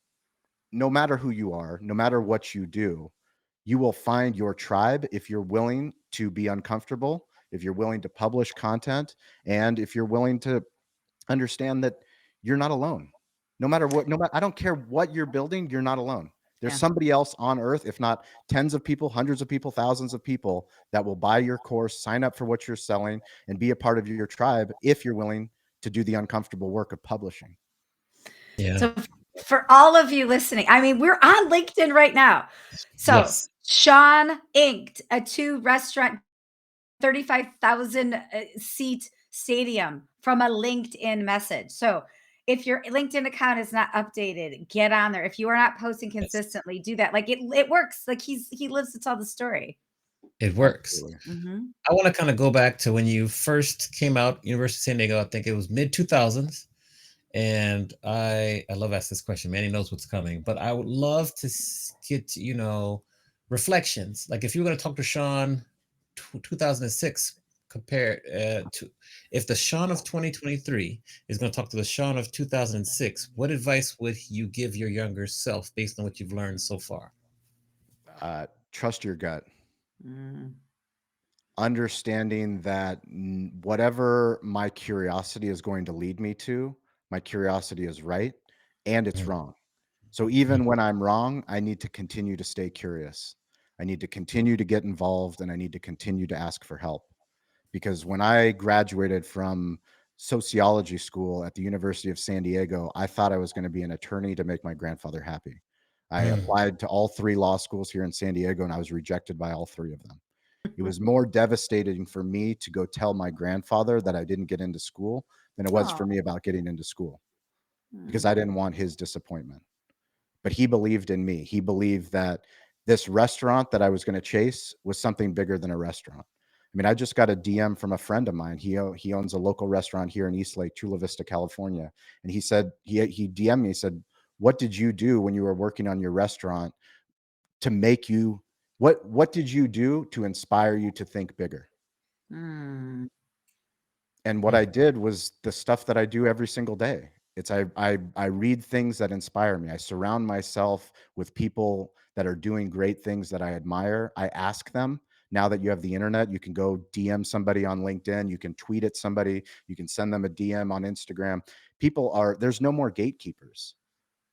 Speaker 3: no matter who you are, no matter what you do, you will find your tribe if you're willing to be uncomfortable, if you're willing to publish content, and if you're willing to understand that you're not alone. No matter what, no matter, I don't care what you're building, you're not alone. There's
Speaker 2: Yeah.
Speaker 3: somebody else on earth, if not tens of people, hundreds of people, thousands of people, that will buy your course, sign up for what you're selling, and be a part of your tribe if you're willing to do the uncomfortable work of publishing.
Speaker 1: Yeah.
Speaker 2: So for all of you listening, I mean, we're on LinkedIn right now. So
Speaker 1: Yes.
Speaker 2: Shawn inked a 2 restaurant 35,000 seat stadium from a LinkedIn message. So if your LinkedIn account is not updated, get on there. If you are not posting
Speaker 1: Yes,
Speaker 2: consistently, do that. Like it works. Like he lives to tell the story.
Speaker 1: it works.
Speaker 3: Absolutely.
Speaker 2: Hmm.
Speaker 1: I want to kind of go back to when you first came out, University of San Diego. I think it was mid 2000s, and I love asking this question. Manny knows what's coming, but I would love to get reflections. Like if you were going to talk to Shawn, 2006, compare to if the Shawn of 2023 is going to talk to the Shawn of 2006, what advice would you give your younger self based on what you've learned so far?
Speaker 3: Trust your gut.
Speaker 2: Mm.
Speaker 3: Understanding that whatever my curiosity is going to lead me to, my curiosity is right and it's
Speaker 1: Mm,
Speaker 3: wrong. So
Speaker 1: mm,
Speaker 3: even when I'm wrong, I need to continue to stay curious. I need to continue to get involved and I need to continue to ask for help. Because when I graduated from sociology school at the University of San Diego, I thought I was going to be an attorney to make my grandfather happy. I
Speaker 1: mm,
Speaker 3: applied to all 3 law schools here in San Diego and I was rejected by all 3 of them. It was more devastating for me to go tell my grandfather that I didn't get into school than it was
Speaker 2: Oh.
Speaker 3: for me about getting into school because
Speaker 2: Mm.
Speaker 3: I didn't want his disappointment. But he believed in me. He believed that this restaurant that I was going to chase was something bigger than a restaurant. I mean, I just got a DM from a friend of mine. He owns a local restaurant here in Eastlake, Chula Vista, California, and he said he DM'd me. He said, "What did you do when you were working on your restaurant to make you? What did you do to inspire you to think bigger?"
Speaker 2: Mm.
Speaker 3: And what
Speaker 1: mm.
Speaker 3: I did was the stuff that I do every single day. It's I read things that inspire me. I surround myself with people that are doing great things that I admire. I ask them. Now that you have the internet, you can go DM somebody on LinkedIn, you can tweet at somebody, you can send them a DM on Instagram. There's no more gatekeepers.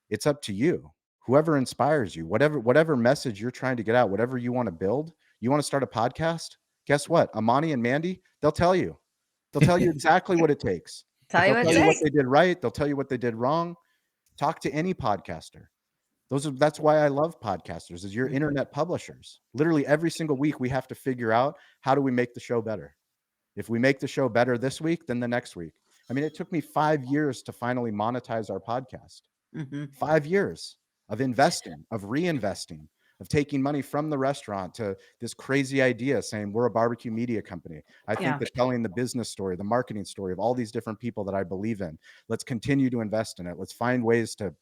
Speaker 3: It's up to you. Whoever inspires you, whatever message you're trying to get out, whatever you want to build, you want to start a podcast? Guess what? Amani and Mandy, they'll tell you. They'll tell you exactly what it takes.
Speaker 2: Tell you
Speaker 3: They'll
Speaker 2: what it
Speaker 3: tell you what
Speaker 2: takes.
Speaker 3: they did right. They'll tell you what they did wrong. Talk to any podcaster. That's why I love podcasters, is you're
Speaker 2: Mm.
Speaker 3: internet publishers. Literally every single week we have to figure out how do we make the show better. If we make the show better this week, then the next week. I mean, it took me 5 years to finally monetize our podcast.
Speaker 2: Hmm.
Speaker 3: 5 years of investing, of reinvesting, of taking money from the restaurant to this crazy idea saying we're a barbecue media company. I think
Speaker 2: Yeah.
Speaker 3: that telling the business story, the marketing story of all these different people that I believe in, let's continue to invest in it. Let's find ways to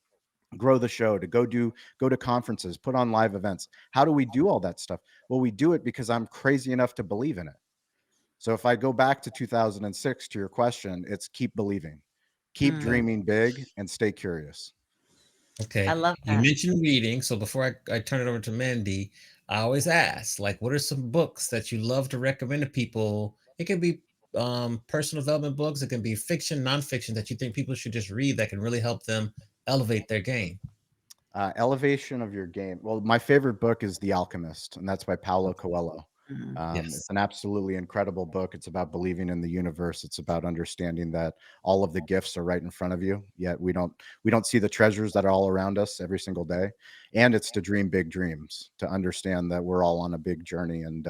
Speaker 3: grow the show, to go to conferences, put on live events. How do we do all that stuff? Well, we do it because I'm crazy enough to believe in it. So if I go back to 2006 to your question, it's keep believing, keep
Speaker 2: Mm.
Speaker 3: dreaming big, and stay curious.
Speaker 2: I
Speaker 1: Okay.
Speaker 2: love
Speaker 1: You
Speaker 2: that.
Speaker 1: mentioned reading. So before I turn it over to Mandy, I always ask, like, what are some books that you love to recommend to people? It can be personal development books, it can be fiction, nonfiction that you think people should just read that can really help them elevate their game.
Speaker 3: Elevation of your game. Well, my favorite book is The Alchemist, and that's by Paulo Coelho.
Speaker 2: Mm.
Speaker 1: Yes.
Speaker 3: It's an absolutely incredible book. It's about believing in the universe. It's about understanding that all of the gifts are right in front of you, yet we don't see the treasures that are all around us every single day. And it's to dream big dreams, to understand that we're all on a big journey. And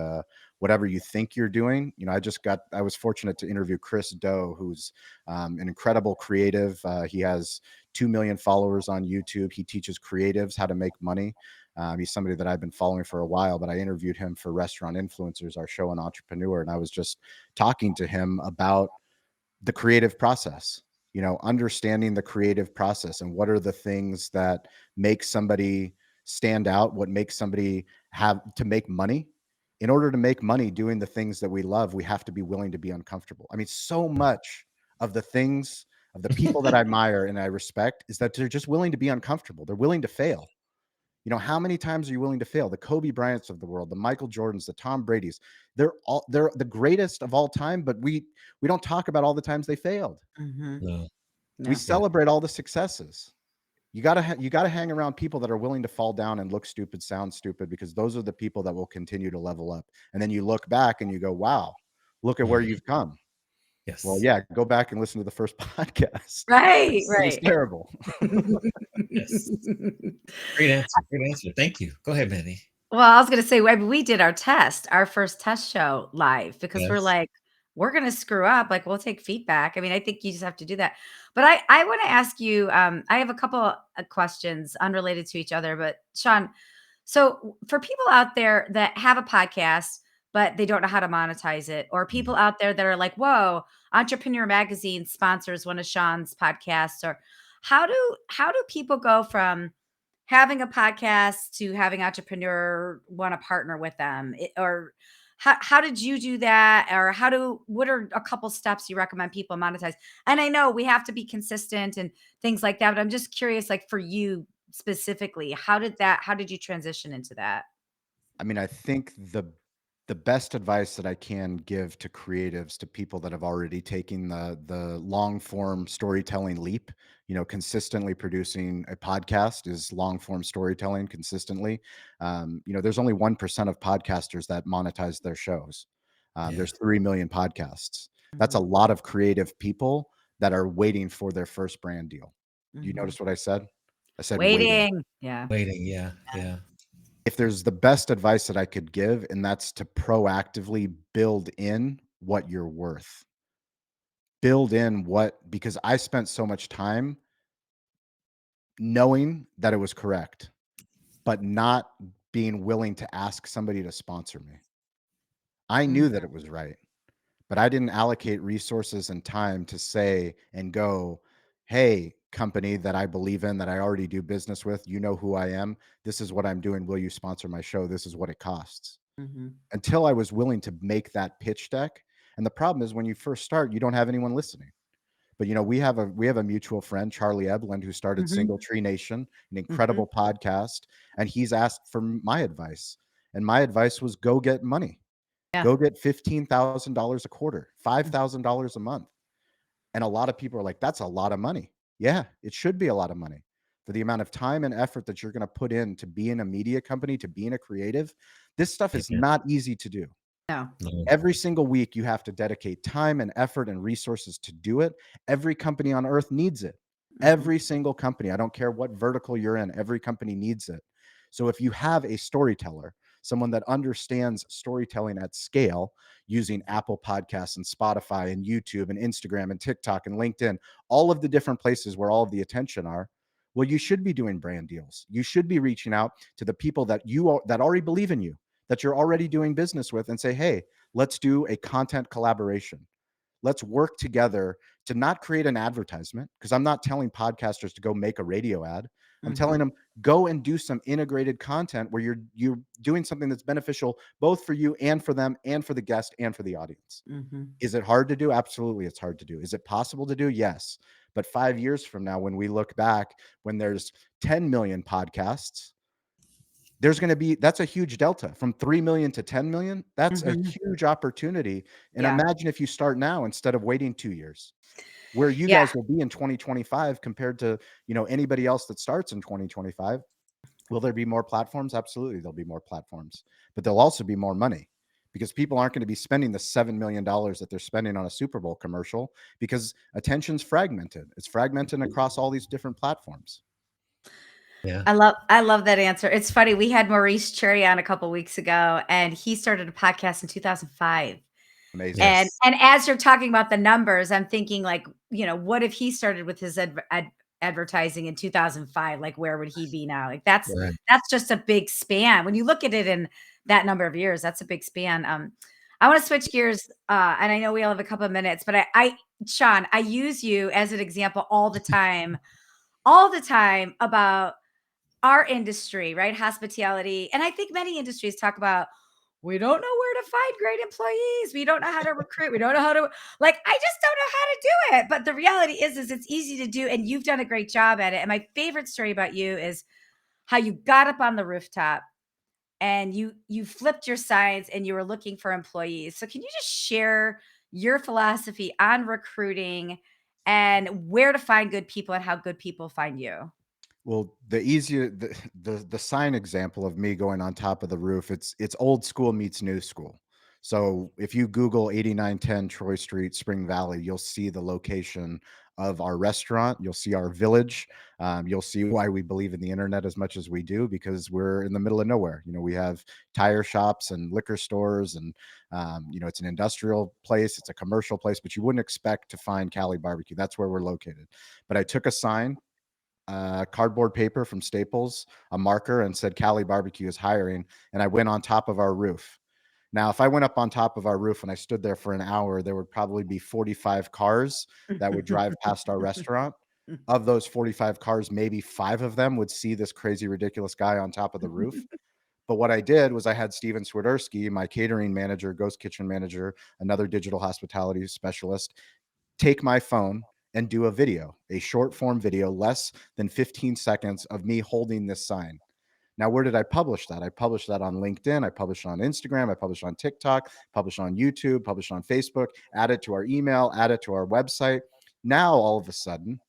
Speaker 3: whatever you think you're doing, I was fortunate to interview Chris Do, who's an incredible creative. He has 2 million followers on YouTube. He teaches creatives how to make money. He's somebody that I've been following for a while, but I interviewed him for Restaurant Influencers, our show on Entrepreneur, and I was just talking to him about the creative process, understanding the creative process and what are the things that make somebody stand out, what makes somebody have to make money. In order to make money doing the things that we love, we have to be willing to be uncomfortable. I mean, so much of the things of the people that I admire and I respect is that they're just willing to be uncomfortable. They're willing to fail. How many times are you willing to fail? The Kobe Bryants of the world, the Michael Jordans, the Tom Brady's, they're the greatest of all time, but we don't talk about all the times they failed.
Speaker 2: Hmm.
Speaker 1: No.
Speaker 3: We
Speaker 2: Yeah.
Speaker 1: Yeah.
Speaker 3: celebrate all the successes. You got to hang around people that are willing to fall down and look stupid, sound stupid, because those are the people that will continue to level up. And then you look back and you go, "Wow, look at where
Speaker 1: Mm.
Speaker 3: you've come." Well,
Speaker 1: Yes.
Speaker 3: yeah, go back and llisten to the first podcast.
Speaker 2: Right.
Speaker 3: It was
Speaker 2: Right.
Speaker 3: terrible.
Speaker 1: Yes. Great answer. Great answer. Thank you. Go ahead, Mandy.
Speaker 2: Well, I was gonna say, we did our first test show live because we're
Speaker 1: Yes.
Speaker 2: like, we're going to screw up. Like, we'll take feedback. I mean, I think you just have to do that. But I want to ask you, I have a couple of questions unrelated to each other, but Shawn, so for people out there that have a podcast, but they don't know how to monetize it, or people out there that are like, whoa, Entrepreneur Magazine sponsors one of Shawn's podcasts, or how do people go from having a podcast to having Entrepreneur want to partner with them? Or how did you do that? Or what are a couple steps you recommend people monetize? And I know we have to be consistent and things like that, but I'm just curious, like for you specifically, how did you transition into that?
Speaker 3: I mean, I think the best advice that I can give to creatives, to people that have already taken the long form storytelling leap, consistently producing a podcast is long form storytelling consistently. There's only 1% of podcasters that monetize their shows.
Speaker 1: Yeah.
Speaker 3: There's 3 million podcasts. That's a
Speaker 2: Mhm,
Speaker 3: lot of creative people that are waiting for their first brand deal. You
Speaker 2: mhm.
Speaker 3: notice what I said? I said waiting.
Speaker 2: Waiting. Yeah.
Speaker 1: Waiting. Yeah. Yeah.
Speaker 3: If there's the best advice that I could give, and that's to proactively build in what you're worth. Build in what, because I spent so much time knowing that it was correct, but not being willing to ask somebody to sponsor me. I
Speaker 2: Mhm,
Speaker 3: knew that it was right, but I didn't allocate resources and time to say and go, "Hey, company that I believe in, that I already do business with, you know who I am. This is what I'm doing. Will you sponsor my show? This is what it costs."
Speaker 2: mhm,
Speaker 3: Until I was willing to make that pitch deck. And the problem is when you first start, you don't have anyone listening. But we have a mutual friend, Charlie Ebland, who started
Speaker 2: mhm,
Speaker 3: Single Tree Nation, an
Speaker 2: mhm.
Speaker 3: incredible podcast, and he's asked for my advice. And my advice was go get money.
Speaker 2: Yeah.
Speaker 3: Go get $15,000 a quarter,
Speaker 2: Mm,
Speaker 3: $5,000 a month. And a lot of people are like, that's a lot of money. Yeah, it should be a lot of money for the amount of time and effort that you're going to put in to being a media company, to being a creative. This stuff is
Speaker 1: Yeah.
Speaker 3: not easy to do.
Speaker 2: no.
Speaker 1: No.
Speaker 3: Every single week, you have to dedicate time and effort and resources to do it. Every company on earth needs it.
Speaker 2: Mhm,
Speaker 3: Every single company. I don't care what vertical you're in, every company needs it. So if you have a storyteller, someone that understands storytelling at scale using Apple Podcasts and Spotify and YouTube and Instagram and TikTok and LinkedIn, all of the different places where all of the attention are, well, you should be doing brand deals. You should be reaching out to the people that already believe in you, that you're already doing business with, and say, "Hey, let's do a content collaboration. Let's work together to not create an advertisement," because I'm not telling podcasters to go make a radio ad. I'm
Speaker 2: mhm,
Speaker 3: telling them go and do some integrated content where you're doing something that's beneficial both for you and for them and for the guest and for the audience.
Speaker 2: mhm.
Speaker 3: Is it hard to do? Absolutely, it's hard to do. Is it possible to do? Yes. But 5 years from now, when we look back, when there's 10 million podcasts, there's going to be that's a huge delta from 3 million to 10 million. That's a
Speaker 2: Mhm.
Speaker 3: huge opportunity. And
Speaker 2: Yeah.
Speaker 3: imagine if you start now instead of waiting 2 years, where you
Speaker 2: Yeah.
Speaker 3: guys will be in 2025 compared to, anybody else that starts in 2025. Will there be more platforms? Absolutely, there'll be more platforms, but there'll also be more money because people aren't going to be spending the $7 million that they're spending on a Super Bowl commercial because attention's fragmented. It's fragmented across all these different platforms.
Speaker 1: Yeah.
Speaker 2: I love that answer. It's funny, we had Maurice Cherry on a couple weeks ago, and he started a podcast in 2005.
Speaker 3: Amazing.
Speaker 2: And
Speaker 1: Yes.
Speaker 2: and as you're talking about the numbers, I'm thinking like, what if he started with his advertising in 2005? Like, where would he be now? Like,
Speaker 1: Right.
Speaker 2: that's just a big span. When you look at it in that number of years, that's a big span. I want to switch gears, and I know we all have a couple of minutes, but Shawn, I use you as an example all the time about our industry, right? Hospitality. And I think many industries talk about we don't know where to find great employees. We don't know how to recruit. We don't know how to I just don't know how to do it. But the reality is it's easy to do and you've done a great job at it. And my favorite story about you is how you got up on the rooftop and you flipped your signs and you were looking for employees. So can you just share your philosophy on recruiting and where to find good people and how good people find you?
Speaker 3: Well, the sign example of me going on top of the roof, it's old school meets new school. So if you Google 8910 Troy Street, Spring Valley, you'll see the location of our restaurant. You'll see our village. You'll see why we believe in the internet as much as we do, because we're in the middle of nowhere. We have tire shops and liquor stores, and it's an industrial place, it's a commercial place, but you wouldn't expect to find Cali barbecue. That's where we're located. But I took a sign, cardboard paper from Staples, a marker, and said Cali barbecue is hiring. And I went on top of our roof. Now, if I went up on top of our roof and I stood there for an hour, there would probably be 45 cars that would drive past our restaurant. Of those 45 cars, maybe 5 of them would see this crazy, ridiculous guy on top of the roof. But what I did was I had Steven Swiderski, my catering manager, ghost kitchen manager, another digital hospitality specialist, take my phone and do a video, a short form video, less than 15 seconds of me holding this sign. Now, where did I publish that? I published that on LinkedIn. I published on Instagram. I published on TikTok, published on YouTube, published on Facebook, added to our email, added to our website. Now, all of a sudden,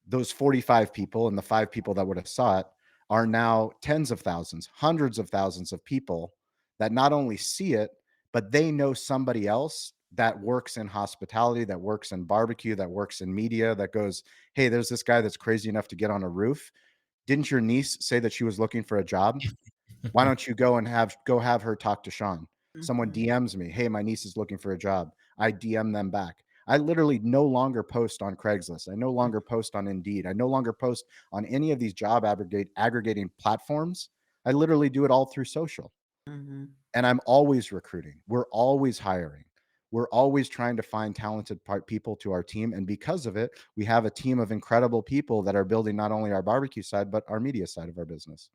Speaker 3: those 45 people and the 5 people that would have saw it are now tens of thousands, hundreds of thousands of people that not only see it, but they know somebody else that works in hospitality, that works in barbecue, that works in media, that goes, hey, there's this guy that's crazy enough to get on a roof. Didn't your niece say that she was looking for a job? Why don't you go and have her talk to Shawn? Someone
Speaker 2: Mhm.
Speaker 3: DMs me, hey, my niece is looking for a job. I DM them back. I literally no longer post on Craigslist. I no longer post on Indeed. I no longer post on any of these job aggregating platforms. I literally do it all through social.
Speaker 2: Mhm.
Speaker 3: And I'm always recruiting. We're always hiring. We're always trying to find talented people to our team. And because of it, we have a team of incredible people that are building not only our barbecue side, but our media side of our business.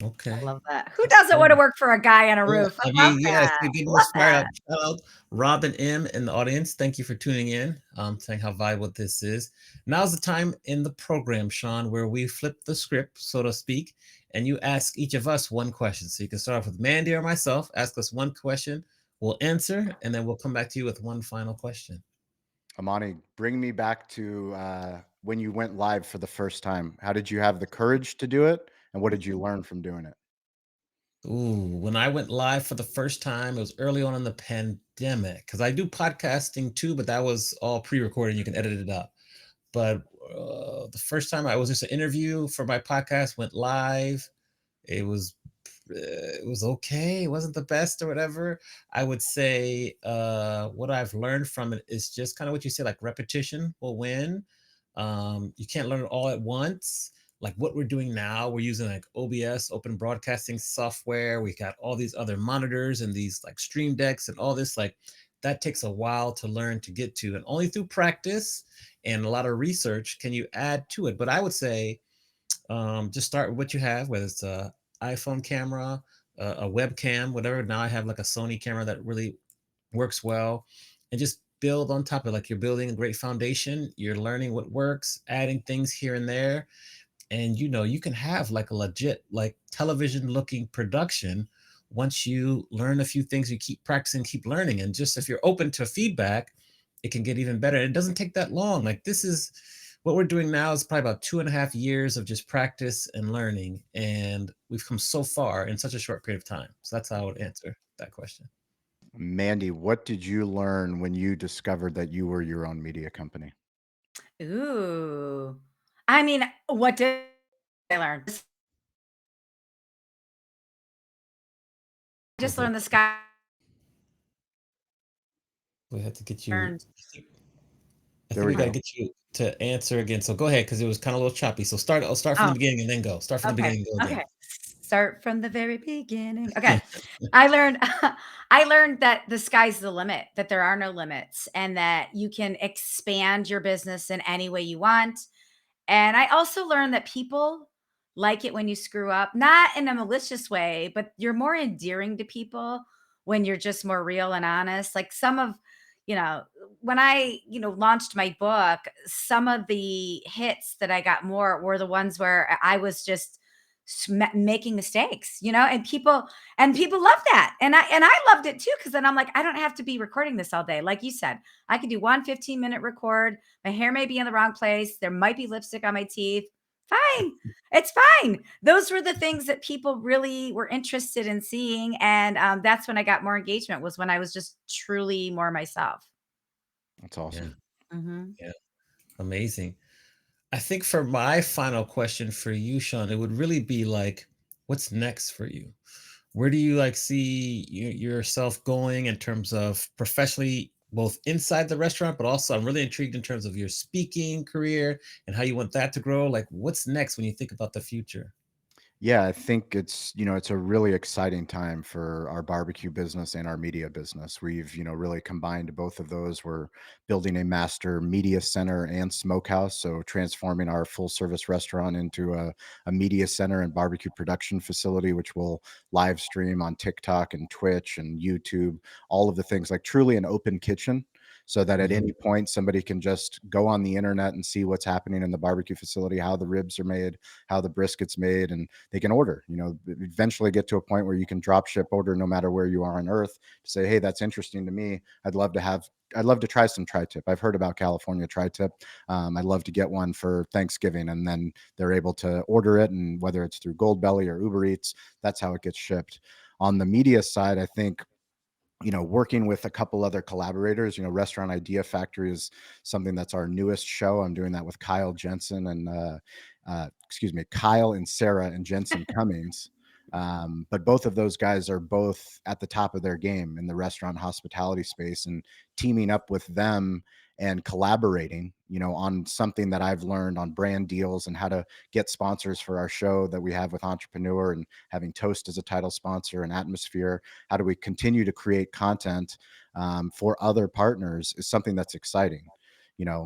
Speaker 2: I
Speaker 1: Okay.
Speaker 2: love that. Who
Speaker 1: That's
Speaker 2: doesn't
Speaker 1: good.
Speaker 2: want to work for a guy on a
Speaker 1: Yeah,
Speaker 2: roof?
Speaker 1: I
Speaker 2: I love
Speaker 1: mean, yes,
Speaker 2: that.
Speaker 1: you're getting
Speaker 2: Love
Speaker 1: us fired up.
Speaker 2: that.
Speaker 1: Shout out Robin M in the audience. Thank you for tuning in, saying how valuable this is. Now's the time in the program, Shawn, where we flip the script, so to speak, and you ask each of us one question. So you can start off with Mandy or myself, ask us one question, we'll answer, and then we'll come back to you with one final question.
Speaker 3: Amani, bring me back to when you went live for the first time. How did you have the courage to do it? And what did you learn from doing it?
Speaker 1: Ooh, when I went live for the first time, it was early on in the pandemic because I do podcasting too, but that was all pre-recorded. You can edit it up. But the first time I was just an interview for my podcast, went live. It was okay. It wasn't the best or whatever. I would say what I've learned from it is just kind of what you said, like repetition will win. You can't learn it all at once. Like what we're doing now, we're using like OBS, open broadcasting software. We got all these other monitors and these like stream decks and all this. Like that takes a while to learn to get to. And only through practice and a lot of research can you add to it. But I would say just start with what you have, whether it's a iPhone camera, a webcam, whatever. Now I have like a Sony camera that really works well, and just build on top of it. Like you're building a great foundation. You're learning what works, adding things here and there, and you can have like a legit like television looking production once you learn a few things. You keep practicing, keep learning, and just if you're open to feedback, it can get even better. It doesn't take that long. Like this is what we're doing now is probably about 2.5 years of just practice and learning, and we've come so far in such a short period of time. So that's how I would answer that question.
Speaker 3: Mandy, what did you learn when you discovered that you were your own media company?
Speaker 2: Ooh. I mean, what did I learn? I
Speaker 1: Oh
Speaker 2: just
Speaker 1: boy,
Speaker 2: learned the sky
Speaker 1: we have to get you.
Speaker 2: learned.
Speaker 1: I
Speaker 3: There
Speaker 1: think
Speaker 3: we
Speaker 1: we got to
Speaker 3: go.
Speaker 1: get you to answer again. So go ahead, because it was kind of a little choppy. So start. I'll start from the
Speaker 2: Oh,
Speaker 1: beginning and then go. Start from the
Speaker 2: okay.
Speaker 1: beginning and go again.
Speaker 2: Okay. Start from the very beginning. Okay. I learned I learned that the sky's the limit, that there are no limits and that you can expand your business in any way you want. And I also learned that people like it when you screw up, not in a malicious way, but you're more endearing to people when you're just more real and honest. Like some of, you know, when I, launched my book, some of the hits that I got more were the ones where I was just making mistakes, and people love that. And I loved it too cuz then I'm like I don't have to be recording this all day. Like you said, I could do one 15-minute record. My hair may be in the wrong place. There might be lipstick on my teeth. Fine. It's fine. Those were the things that people really were interested in seeing. And that's when I got more engagement, was when I was just truly more myself.
Speaker 3: That's
Speaker 1: Yeah.
Speaker 3: awesome.
Speaker 2: Hmm.
Speaker 1: Yeah. Amazing. I think for my final question for you, Shawn, it would really be like, what's next for you? Where do you like see yourself going in terms of professionally, both inside the restaurant, but also I'm really intrigued in terms of your speaking career and how you want that to grow. Like, what's next when you think about the future?
Speaker 3: Yeah, I think it's a really exciting time for our barbecue business and our media business. We've, really combined both of those. We're building a master media center and smokehouse, so transforming our full service restaurant into a media center and barbecue production facility, which will live stream on TikTok and Twitch and YouTube, all of the things, like truly an open kitchen. So that at
Speaker 1: Mhm.
Speaker 3: any point somebody can just go on the internet and see what's happening in the barbecue facility, how the ribs are made, how the brisket's made, and they can order, eventually get to a point where you can drop ship order no matter where you are on earth, to say, hey, that's interesting to me. I'd love to try some tri-tip. I've heard about California tri-tip. I'd love to get one for Thanksgiving. And then they're able to order it. And whether it's through Goldbelly or Uber Eats, that's how it gets shipped. On the media side, I think, working with a couple other collaborators, Restaurant Idea Factory is something that's our newest show. I'm doing that with Kyle Jensen and, Kyle and Sarah and Jensen Cummings. But both of those guys are both at the top of their game in the restaurant hospitality space, and teaming up with them and collaborating, on something that I've learned on brand deals and how to get sponsors for our show that we have with Entrepreneur, and having Toast as a title sponsor and Atmosphere. How do we continue to create content for other partners is something that's exciting.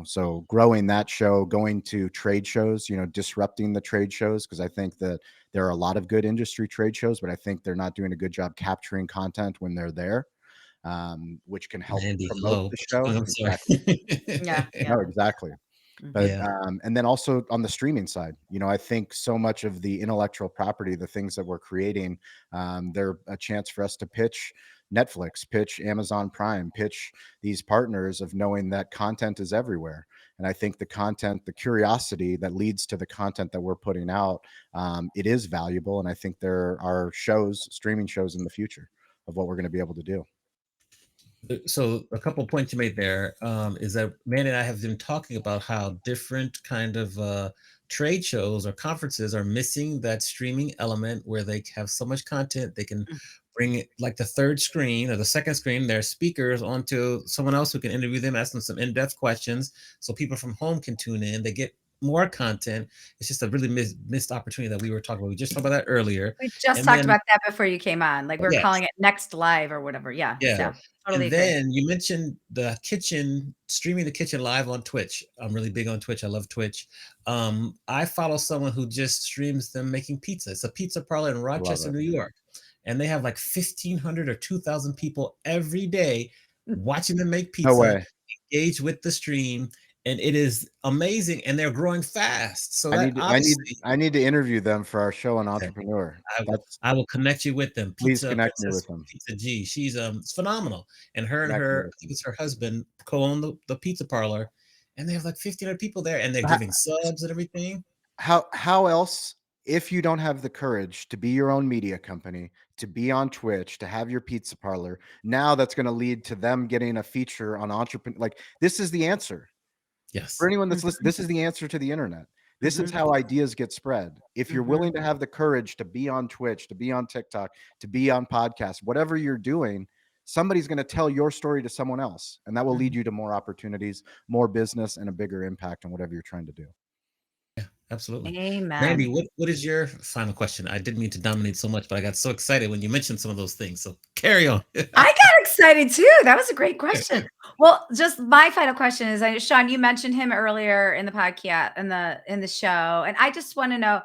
Speaker 3: So growing that show, going to trade shows, disrupting the trade shows, because I think that there are a lot of good industry trade shows, but I think they're not doing a good job capturing content when they're there, which can help
Speaker 1: Andy,
Speaker 3: promote
Speaker 1: hello.
Speaker 3: the show.
Speaker 1: I'm sorry.
Speaker 3: Exactly.
Speaker 2: Yeah.
Speaker 3: No,
Speaker 2: Yeah.
Speaker 3: exactly. But
Speaker 2: Hmm.
Speaker 1: Yeah.
Speaker 3: and then also on the streaming side, I think so much of the intellectual property, the things that we're creating, they're a chance for us to pitch Netflix, pitch Amazon Prime, pitch these partners, of knowing that content is everywhere. And I think the content, the curiosity that leads to the content that we're putting out, it is valuable. And I think there are shows, streaming shows in the future of what we're going to be able to do.
Speaker 1: So a couple points you made there, is that Manny and I have been talking about how different kind of trade shows or conferences are missing that streaming element where they have so much content they can bring it, like the third screen or the second screen, their speakers onto someone else who can interview them, ask them some in-depth questions, so people from home can tune in. They get more content. It's just a really missed opportunity that we were talking about. We just talked about that earlier,
Speaker 2: We just
Speaker 1: and
Speaker 2: talked
Speaker 1: then
Speaker 2: about that before you came on. Like, we're calling
Speaker 1: yes.
Speaker 2: it Next Live or whatever. Yeah.
Speaker 1: Yeah.
Speaker 2: Yeah. Totally
Speaker 1: And
Speaker 2: agree.
Speaker 1: then you mentioned the kitchen, streaming the kitchen live on Twitch. I'm really big on Twitch. I love Twitch. I follow someone who just streams them making pizza. It's a pizza parlor in
Speaker 3: I love
Speaker 1: Rochester,
Speaker 3: it.
Speaker 1: New York. And they have like 1,500 or 2,000 people every day watching them make
Speaker 3: No
Speaker 1: pizza,
Speaker 3: way.
Speaker 1: engage with the stream. And it is amazing. And they're growing fast. So
Speaker 3: I
Speaker 1: that
Speaker 3: need to, I need
Speaker 1: obviously,
Speaker 3: I need to interview them for our show on
Speaker 1: okay,
Speaker 3: Entrepreneur.
Speaker 1: I will
Speaker 3: That's
Speaker 1: I will connect you with them.
Speaker 3: Please
Speaker 1: Pizza
Speaker 3: connect me
Speaker 1: Princess
Speaker 3: with them.
Speaker 1: Pizza G. She's it's phenomenal. And her
Speaker 3: Connect me
Speaker 1: I
Speaker 3: with
Speaker 1: think
Speaker 3: them.
Speaker 1: it's her husband co-own the pizza parlor. And they have like 1,500 people there and they're
Speaker 3: Ho-
Speaker 1: giving subs and everything.
Speaker 3: How else, if you don't have the courage to be your own media company, to be on Twitch, to have your pizza parlor, now that's going to lead to them getting a feature on Entrepreneur. Like, this is the answer. For
Speaker 1: Yes.
Speaker 3: anyone that's listening,
Speaker 2: Mhm.
Speaker 3: this is the answer to the internet. This is
Speaker 2: Mhm.
Speaker 3: how ideas get spread. If you're
Speaker 2: Mhm.
Speaker 3: willing to have the courage to be on Twitch, to be on TikTok, to be on podcasts, whatever you're doing, somebody's going to tell your story to someone else. And that will lead
Speaker 2: Mhm.
Speaker 3: you to more opportunities, more business, and a bigger impact on whatever you're trying to do.
Speaker 1: Yeah, absolutely. Mandy,
Speaker 2: Amen.
Speaker 1: what is your final question? I didn't mean to dominate so much, but I got so excited when you mentioned some of those things. So carry on.
Speaker 2: I got excited too. That was a great question. Well, just my final question is, Sean, you mentioned him earlier in the podcast, in the show, and I just want to know.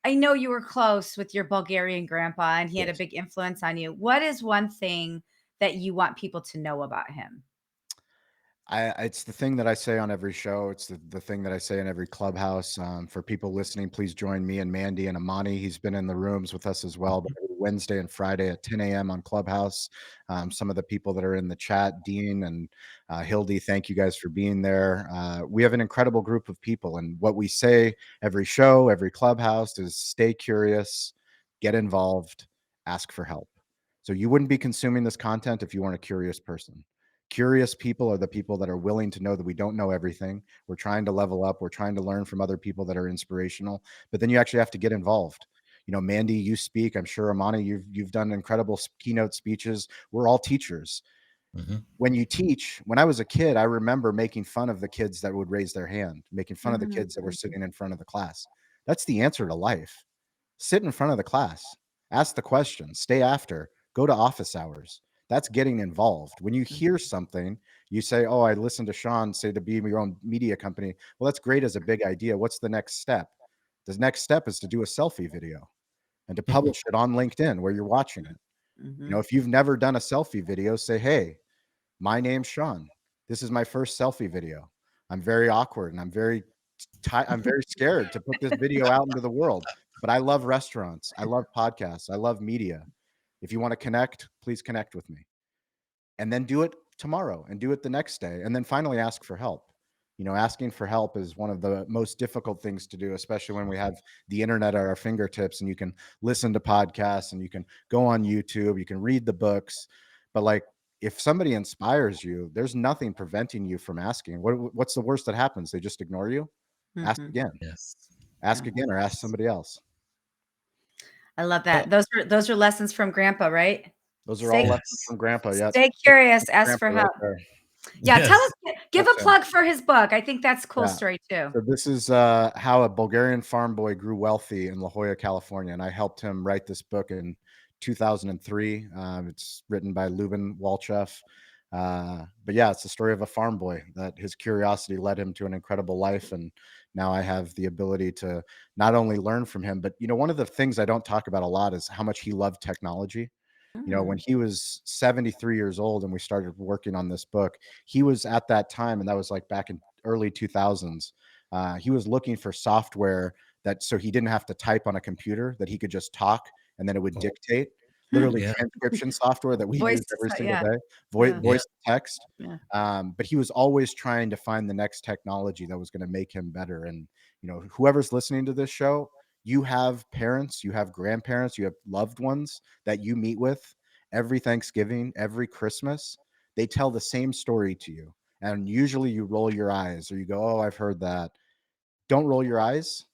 Speaker 2: I know you were close with your Bulgarian grandpa, and he had a
Speaker 3: Yes.
Speaker 2: big influence on you. What is one thing that you want people to know about him?
Speaker 3: It's the thing that I say on every show. It's the thing that I say in every clubhouse. For people listening, please join me and Mandy and Amani. He's been in the rooms with us as well, but every Wednesday and Friday at 10 a.m. on Clubhouse. Some of the people that are in the chat, Dean and Hildy, thank you guys for being there. We have an incredible group of people, and what we say every show, every clubhouse is stay curious, get involved, ask for help. So you wouldn't be consuming this content if you weren't a curious person. Curious people are the people that are willing to know that we don't know everything. We're trying to level up. We're trying to learn from other people that are inspirational. But then you actually have to get involved. You know, Mandy, you speak. I'm sure Amani, you've done incredible keynote speeches. We're all teachers.
Speaker 1: Mhm.
Speaker 3: When you teach, when I was a kid, I remember making fun of the kids that would raise their hand, making fun of the kids that were
Speaker 2: Mhm.
Speaker 3: sitting in front of the class. That's the answer to life. Sit in front of the class, ask the question, stay after, go to office hours. That's getting involved. When you hear something, you say, oh, I listened to Shawn say to be your own media company. Well, that's great as a big idea. What's the next step? The next step is to do a selfie video and to publish it on LinkedIn where you're watching it. You know,
Speaker 2: Mhm.
Speaker 3: if you've never done a selfie video, say, hey, my name's Shawn. This is my first selfie video. I'm very awkward and I'm very scared to put this video out into the world, but I love restaurants. I love podcasts. I love media. If you want to connect, please connect with me. And then do it tomorrow and do it the next day. And then finally ask for help. You know, asking for help is one of the most difficult things to do, especially when we have the internet at our fingertips and you can listen to podcasts and you can go on YouTube, you can read the books. But like, if somebody inspires you, there's nothing preventing you from asking. What's the worst that happens? They just ignore you? Ask
Speaker 2: Mhm.
Speaker 3: again.
Speaker 1: Yes.
Speaker 3: Ask
Speaker 2: Yeah.
Speaker 3: again or ask somebody else.
Speaker 2: I love
Speaker 1: Well,
Speaker 2: that. Those are lessons from grandpa, right?
Speaker 3: Those are all
Speaker 2: Stay
Speaker 3: lessons
Speaker 1: yes.
Speaker 3: from grandpa. Yeah.
Speaker 2: stay
Speaker 3: That's
Speaker 2: curious, ask
Speaker 3: grandpa
Speaker 2: for
Speaker 3: right
Speaker 2: help.
Speaker 3: there.
Speaker 2: Yeah, tell
Speaker 1: Yes.
Speaker 2: us, give
Speaker 3: That's
Speaker 2: a
Speaker 3: him.
Speaker 2: plug for his book. I think that's a cool
Speaker 3: Yeah.
Speaker 2: story too.
Speaker 3: So this is how a Bulgarian farm boy grew wealthy in La Jolla, California, and I helped him write this book in 2003. It's written by Lubin Walchef. But yeah, it's the story of a farm boy that his curiosity led him to an incredible life, and now I have the ability to not only learn from him, but you know, one of the things I don't talk about a lot is how much he loved technology. You know, when
Speaker 2: Mm.
Speaker 3: he was 73 years old and we started working on this book, he was at that time, and that was like back in early 2000s. He was looking for software that so he didn't have to type on a computer, that he could just talk and then it would
Speaker 1: Oh,
Speaker 3: dictate.
Speaker 2: Hmm.
Speaker 3: Literally
Speaker 1: yeah.
Speaker 3: transcription software that we
Speaker 2: Voice
Speaker 3: use
Speaker 2: to
Speaker 3: every single
Speaker 2: yeah,
Speaker 3: day,
Speaker 2: yeah,
Speaker 1: Yeah.
Speaker 3: voice to text.
Speaker 2: yeah.
Speaker 3: But he was always trying to find the next technology that was going to make him better. And you know, whoever's listening to this show, you have parents, you have grandparents, you have loved ones that you meet with every Thanksgiving, every Christmas. They tell the same story to you. And usually you roll your eyes or you go, oh, I've heard that. Don't roll your eyes.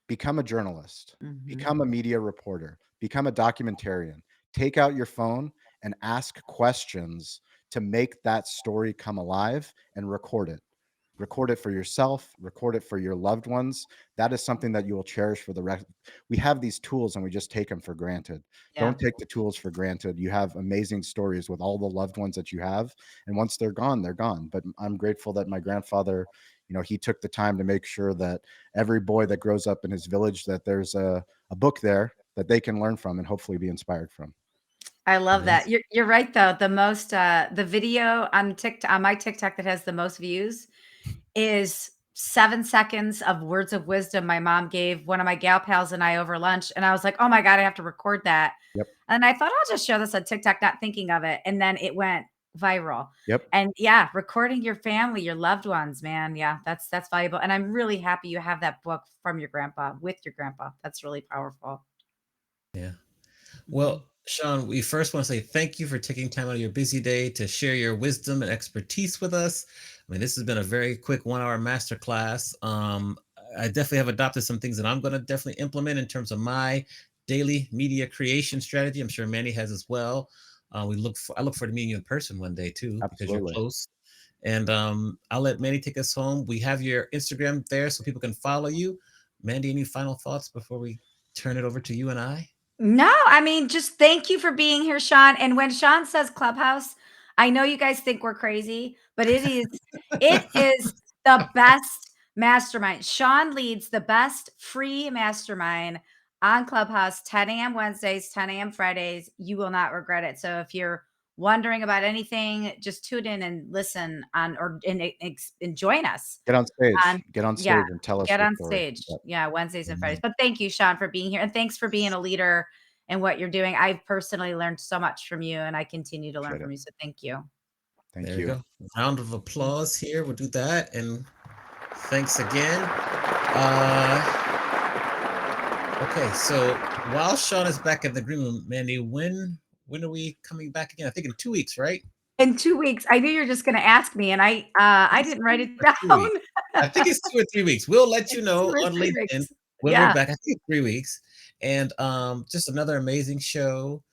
Speaker 3: Become a journalist,
Speaker 2: Mhm.
Speaker 3: become a media reporter, become a documentarian. Take out your phone and ask questions to make that story come alive and record it. Record it for yourself, record it for your loved ones. That is something that you will cherish for the rest. We have these tools and we just take them for granted.
Speaker 2: Yeah.
Speaker 3: Don't take the tools for granted. You have amazing stories with all the loved ones that you have. And once they're gone, they're gone. But I'm grateful that my grandfather, you know, he took the time to make sure that every boy that grows up in his village, that there's a book there that they can learn from and hopefully be inspired from.
Speaker 2: I love that.
Speaker 1: Amazing.
Speaker 2: You're right though. The video on TikTok, on my TikTok, that has the most views is 7 seconds of words of wisdom my mom gave one of my gal pals and I over lunch, and I was like, "Oh my god, I have to record that."
Speaker 3: Yep.
Speaker 2: And I thought I'll just share this on TikTok, not thinking of it, and then it went viral.
Speaker 3: Yep.
Speaker 2: And yeah, recording your family, your loved ones, man, yeah, that's valuable, and I'm really happy you have that book from your grandpa, with your grandpa. That's really powerful.
Speaker 1: Yeah.
Speaker 2: Mhm.
Speaker 1: Well, Shawn, we first want to say thank you for taking time out of your busy day to share your wisdom and expertise with us. I mean, this has been a very quick 1 hour masterclass. I definitely have adopted some things that I'm going to definitely implement in terms of my daily media creation strategy. I'm sure Manny has as well. I look forward to meeting you in person one day too, because you're
Speaker 3: Absolutely.
Speaker 1: close. And I'll let Manny take us home. We have your Instagram there so people can follow you. Mandy, any final thoughts before we turn it over to you and I?
Speaker 2: No, I mean, just thank you for being here, Shawn. And when Shawn says Clubhouse, I know you guys think we're crazy, but it is the best mastermind. Shawn leads the best free mastermind on Clubhouse, 10 a.m. Wednesdays, 10 a.m. Fridays. You will not regret it. So if you're wondering about anything, just tune in and listen and join us.
Speaker 3: Get on stage.
Speaker 2: On
Speaker 3: Get on
Speaker 2: Yeah,
Speaker 3: stage and tell us
Speaker 2: get
Speaker 3: your
Speaker 2: on
Speaker 3: story.
Speaker 2: stage.
Speaker 3: Yep.
Speaker 2: Yeah, Wednesdays and Fridays.
Speaker 3: Amen.
Speaker 2: But thank you, Shawn, for being here, and thanks for being a leader in what you're doing. I've personally learned so much from you, and I continue to learn
Speaker 3: Appreciate
Speaker 2: from
Speaker 3: it.
Speaker 2: you. So thank you.
Speaker 3: Thank
Speaker 1: There we
Speaker 3: you.
Speaker 1: go. Round of applause here. We'll do that. And thanks again. Okay, so while Shawn is back in the green room, Mandy, when are we coming back again? I think in 2 weeks, right?
Speaker 2: In 2 weeks, I knew you were just going to ask me, and I
Speaker 1: It's
Speaker 2: didn't write it
Speaker 1: 2 or 3 weeks.
Speaker 2: down.
Speaker 1: I think it's 2 or 3 weeks. We'll let you
Speaker 2: It's 2
Speaker 1: know
Speaker 2: or
Speaker 1: on
Speaker 2: 3
Speaker 1: LinkedIn
Speaker 2: weeks.
Speaker 1: when we're
Speaker 2: Yeah.
Speaker 1: back. I think it's 3 weeks. And just another amazing show.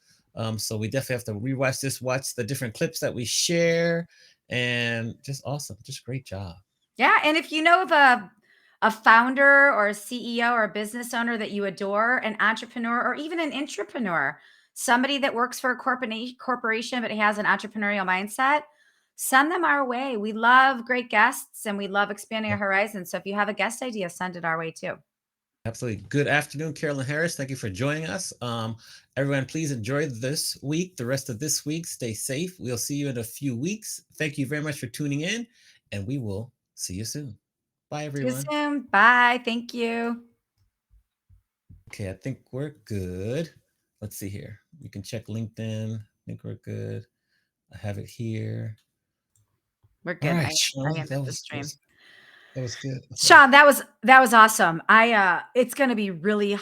Speaker 1: So we definitely have to rewatch this, watch the different clips that we share, and just awesome. Just great job.
Speaker 2: Yeah, and if you know of a founder or a CEO or a business owner that you adore, an entrepreneur or even an intrapreneur, somebody that works for a corporation but has an entrepreneurial mindset, send them our way. We love great guests and we love expanding our horizons. So if you have a guest idea, send it our way too.
Speaker 1: Absolutely. Good afternoon, Carolyn Harris. Thank you for joining us. Everyone, please enjoy this week, the rest of this week. Stay safe. We'll see you in a few weeks. Thank you very much for tuning in, and we will see you soon. Bye,
Speaker 2: See you
Speaker 1: everyone.
Speaker 2: soon. Bye. Thank you.
Speaker 1: Okay, I think we're good. Let's see here. You can check LinkedIn. I think we're good. I have it here.
Speaker 2: We're
Speaker 1: All
Speaker 2: good.
Speaker 1: right,
Speaker 2: I
Speaker 1: Shawn.
Speaker 2: ended the stream.
Speaker 1: That was good. Okay.
Speaker 2: Shawn, that was awesome. It's going to be really